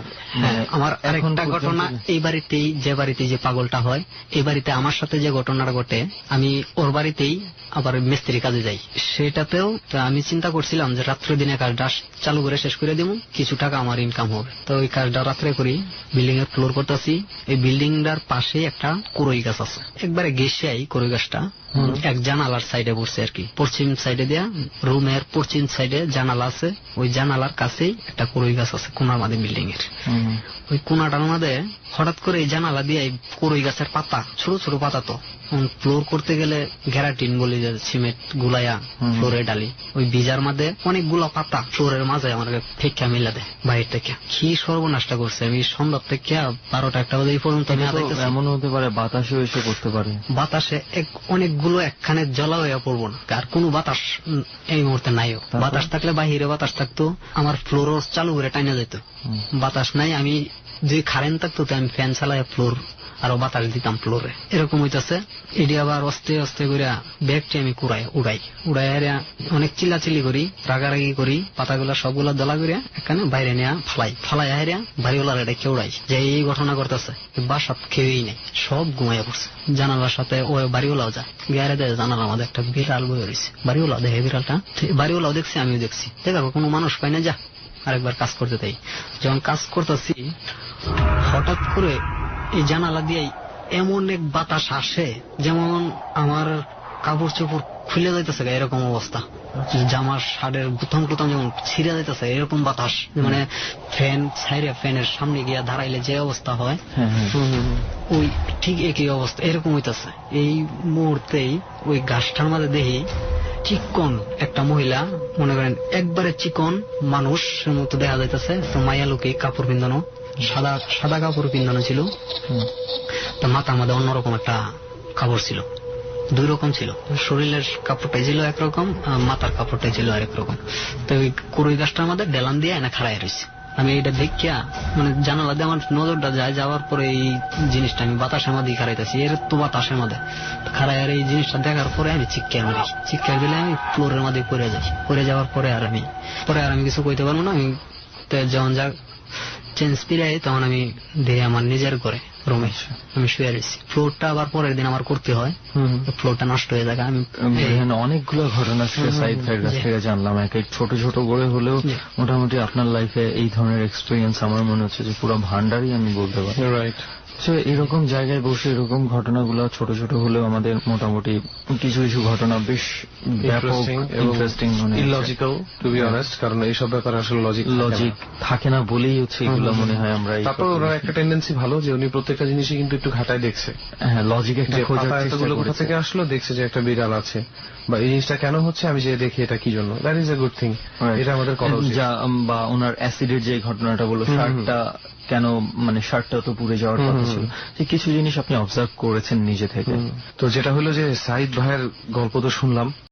আমার আরেকটা ঘটনা, এই বাড়িতেই যে বাড়িতে যে পাগলটা হয়, এই বাড়িতে আমার সাথে যে ঘটনাটা ঘটে, আমি ওর বাড়িতেই আবার মিস্ত্রি কাজে যাই। সেটাতেও আমি চিন্তা করছিলাম যে রাত্রে দিনে কাজটা চালু করে শেষ করে দিব, কিছু টাকা আমার ইনকাম হবে। তো ওই কাজটা রাত্রে করি, বিল্ডিং এর ফ্লোর করতেছি। এই বিল্ডিংটার পাশে একটা কুরই গাছ আছে, একবারে গেছিয়াই কুরই গাছটা এক জানালার সাইডে পড়ছে আর কি, পশ্চিম সাইডে দেয়া, রুমের পশ্চিম সাইডে জানালা আছে, ওই জানালার কাছেই একটা কুরই গাছ আছে কোনার মাঝে বিল্ডিং এর। ওই কোনাটার মাঝে হঠাৎ করে এই জানালা দিয়ে কুরই গাছের পাতা, ছোট ছোট পাতা, তো ফ্লোর করতে গেলে ঘেরাটিন বলে যে সিমেন্ট গুলাইয়া ফ্লোরে ডালি, ওই ভিজার মাঝে অনেকগুলো পাতা ফ্লোরের মাঝে আমাকে ফেঁকা মিলা দেয় বাইরে থেকে। কি সর্বনাশটা করছে! আমি সন্ধ্যা থেকে 12টা 1টা বাজে এই পর্যন্ত এমন হতে পারে বাতাসে এসে করতে পারে। বাতাসে অনেকগুলো একখানে জ্বলা হয়ে পড়বো না, আর কোনো বাতাস এই মুহূর্তে নাইও। বাতাস থাকলে বাহিরে বাতাস থাকতো, আমার ফ্লোরও চালু করে টাইনা যেত। বাতাস নাই, আমি যে কারেন্ট থাকতো আমি ফ্যান চালাই ফ্লোর আরো বাতাস দিতাম ফ্লোরে, এরকম হইতেছে। এটি আবার আস্তে আস্তে করে ব্যাগটি আমি উড়াই অনেক চিল্লাচিল্লি করি, রাগারাগি করি, পাতাগুলা সবগুলা দলা করে এখানে বাইরে নেয়া ফালাই হারিয়া বাড়িওয়ালার এটা উড়াই যে এই ঘটনা করতেছে। বাসাত খেয়েই নেই, সব ঘুমাইয়া পড়ছে। জানালার সাথে ও বাড়িওয়ালাও যায়, গেয়ারে দেয় জানালার মধ্যে একটা বিড়াল বয়ে রয়েছে। বাড়িওয়ালা দেখে বিড়ালটা, বাড়িওয়ালাও দেখছি, আমিও দেখছি। দেখাবো কোনো মানুষ পাই না, যা আরেকবার কাজ করতে তাই। যখন কাজ করতেছি হঠাৎ করে এই জানালা দিয়ে এমন এক বাতাস আসে, যেমন আমার কাপড় চোপড় খুলে যাইতেছে, এরকম অবস্থা। জামার শার্টের বুতাম টুতাম যেমন ছিঁড়ে যাইতেছে, এরকম বাতাস। মানে ফ্যান ছাইরে ফ্যানের সামনে গিয়া দাঁড়াইলে যে অবস্থা হয়, ওই ঠিক একই অবস্থা এরকম হইতেছে। এই মুহূর্তেই ওই গাছটার মাঝে দেখি চিকন একটা মহিলা, মনে করেন একবারে চিকন মানুষের মতো দেখা যাইতেছে, মায়া লোকে, কাপড় পিন্দানো, সাদা কাপড় পিন্দানো ছিল। মাথার মধ্যে অন্যরকম একটা কাপড় ছিল, দুই রকম ছিল। শরীরের কাপড়টাই ছিল একরকম, মাথার কাপড়টাই ছিল আরেক রকম। তো ওই কুরুই গাছটার মধ্যে ডেলান দিয়ে এনে খাড়াই রয়েছে। আমি এটা দেখিয়া মানে জানালা দিয়ে আমার নজরটা যায়, যাওয়ার পরে এই জিনিসটা আমি বাতাসের মধ্যে খাড়াইতেছি, এর তো বাতাসের মধ্যে খাড়াই। আর এই জিনিসটা দেখার পরে আমি চিৎকার মারি, চিৎকার দিলে আমি ফ্লোরের মধ্যে পড়ে যাই। পড়ে যাওয়ার পরে আর আমি কিছু কইতে পারবো না। আমি যখন যা চেঞ্জ পিরাই, তখন আমি দেখি আমার নিজের ঘরে রুমে আমি শুয়ে রয়েছি। ফ্লোরটা আবার পরের দিন আমার করতে হয়, ফ্লোরটা নষ্ট হয়ে যায়। আমি অনেকগুলো ঘটনা সাইদ ভাইয়ের কাছ থেকে জানলাম, এক এক ছোট ছোট করে হলেও মোটামুটি আপনার লাইফে এই ধরনের এক্সপিরিয়েন্স আমার মনে হচ্ছে যে পুরো ভান্ডারই আমি বলতে পারি। রাইট। এরকম জায়গায় বসে এরকম ঘটনাগুলো ছোট ছোট হলেও আমাদের মোটামুটি কিছু কিছু ঘটনা বেশ interesting, illogical to be honest, কারণ এইসব ব্যাপারে আসলে লজিক থাকে না বলেই হচ্ছে এগুলো মনে হয় আমরা। তারপর ওরা একটা টেন্ডেন্সি ভালো যে উনি প্রত্যেকটা জিনিসই কিন্তু একটু ঘাটায় দেখছে। হ্যাঁ, লজিক একটা খোঁজার চেষ্টা করে কোথা থেকে আসলো, দেখছে যে একটা বিড়াল আছে বা এই জিনিসটা কেন হচ্ছে, আমি যে দেখি এটা কি জন্য, that is a good thing. এটা আমাদের করা উচিত। বা ওনার অ্যাসিডের যে ঘটনাটা বললো, শার্টটা কেন, মানে শার্টটা তো পুড়ে যাওয়ার কথা ছিল, যে কিছু জিনিস আপনি অবজার্ভ করেছেন নিজে থেকে। তো যেটা হলো যে সাইদ ভাইয়ের গল্প তো শুনলাম,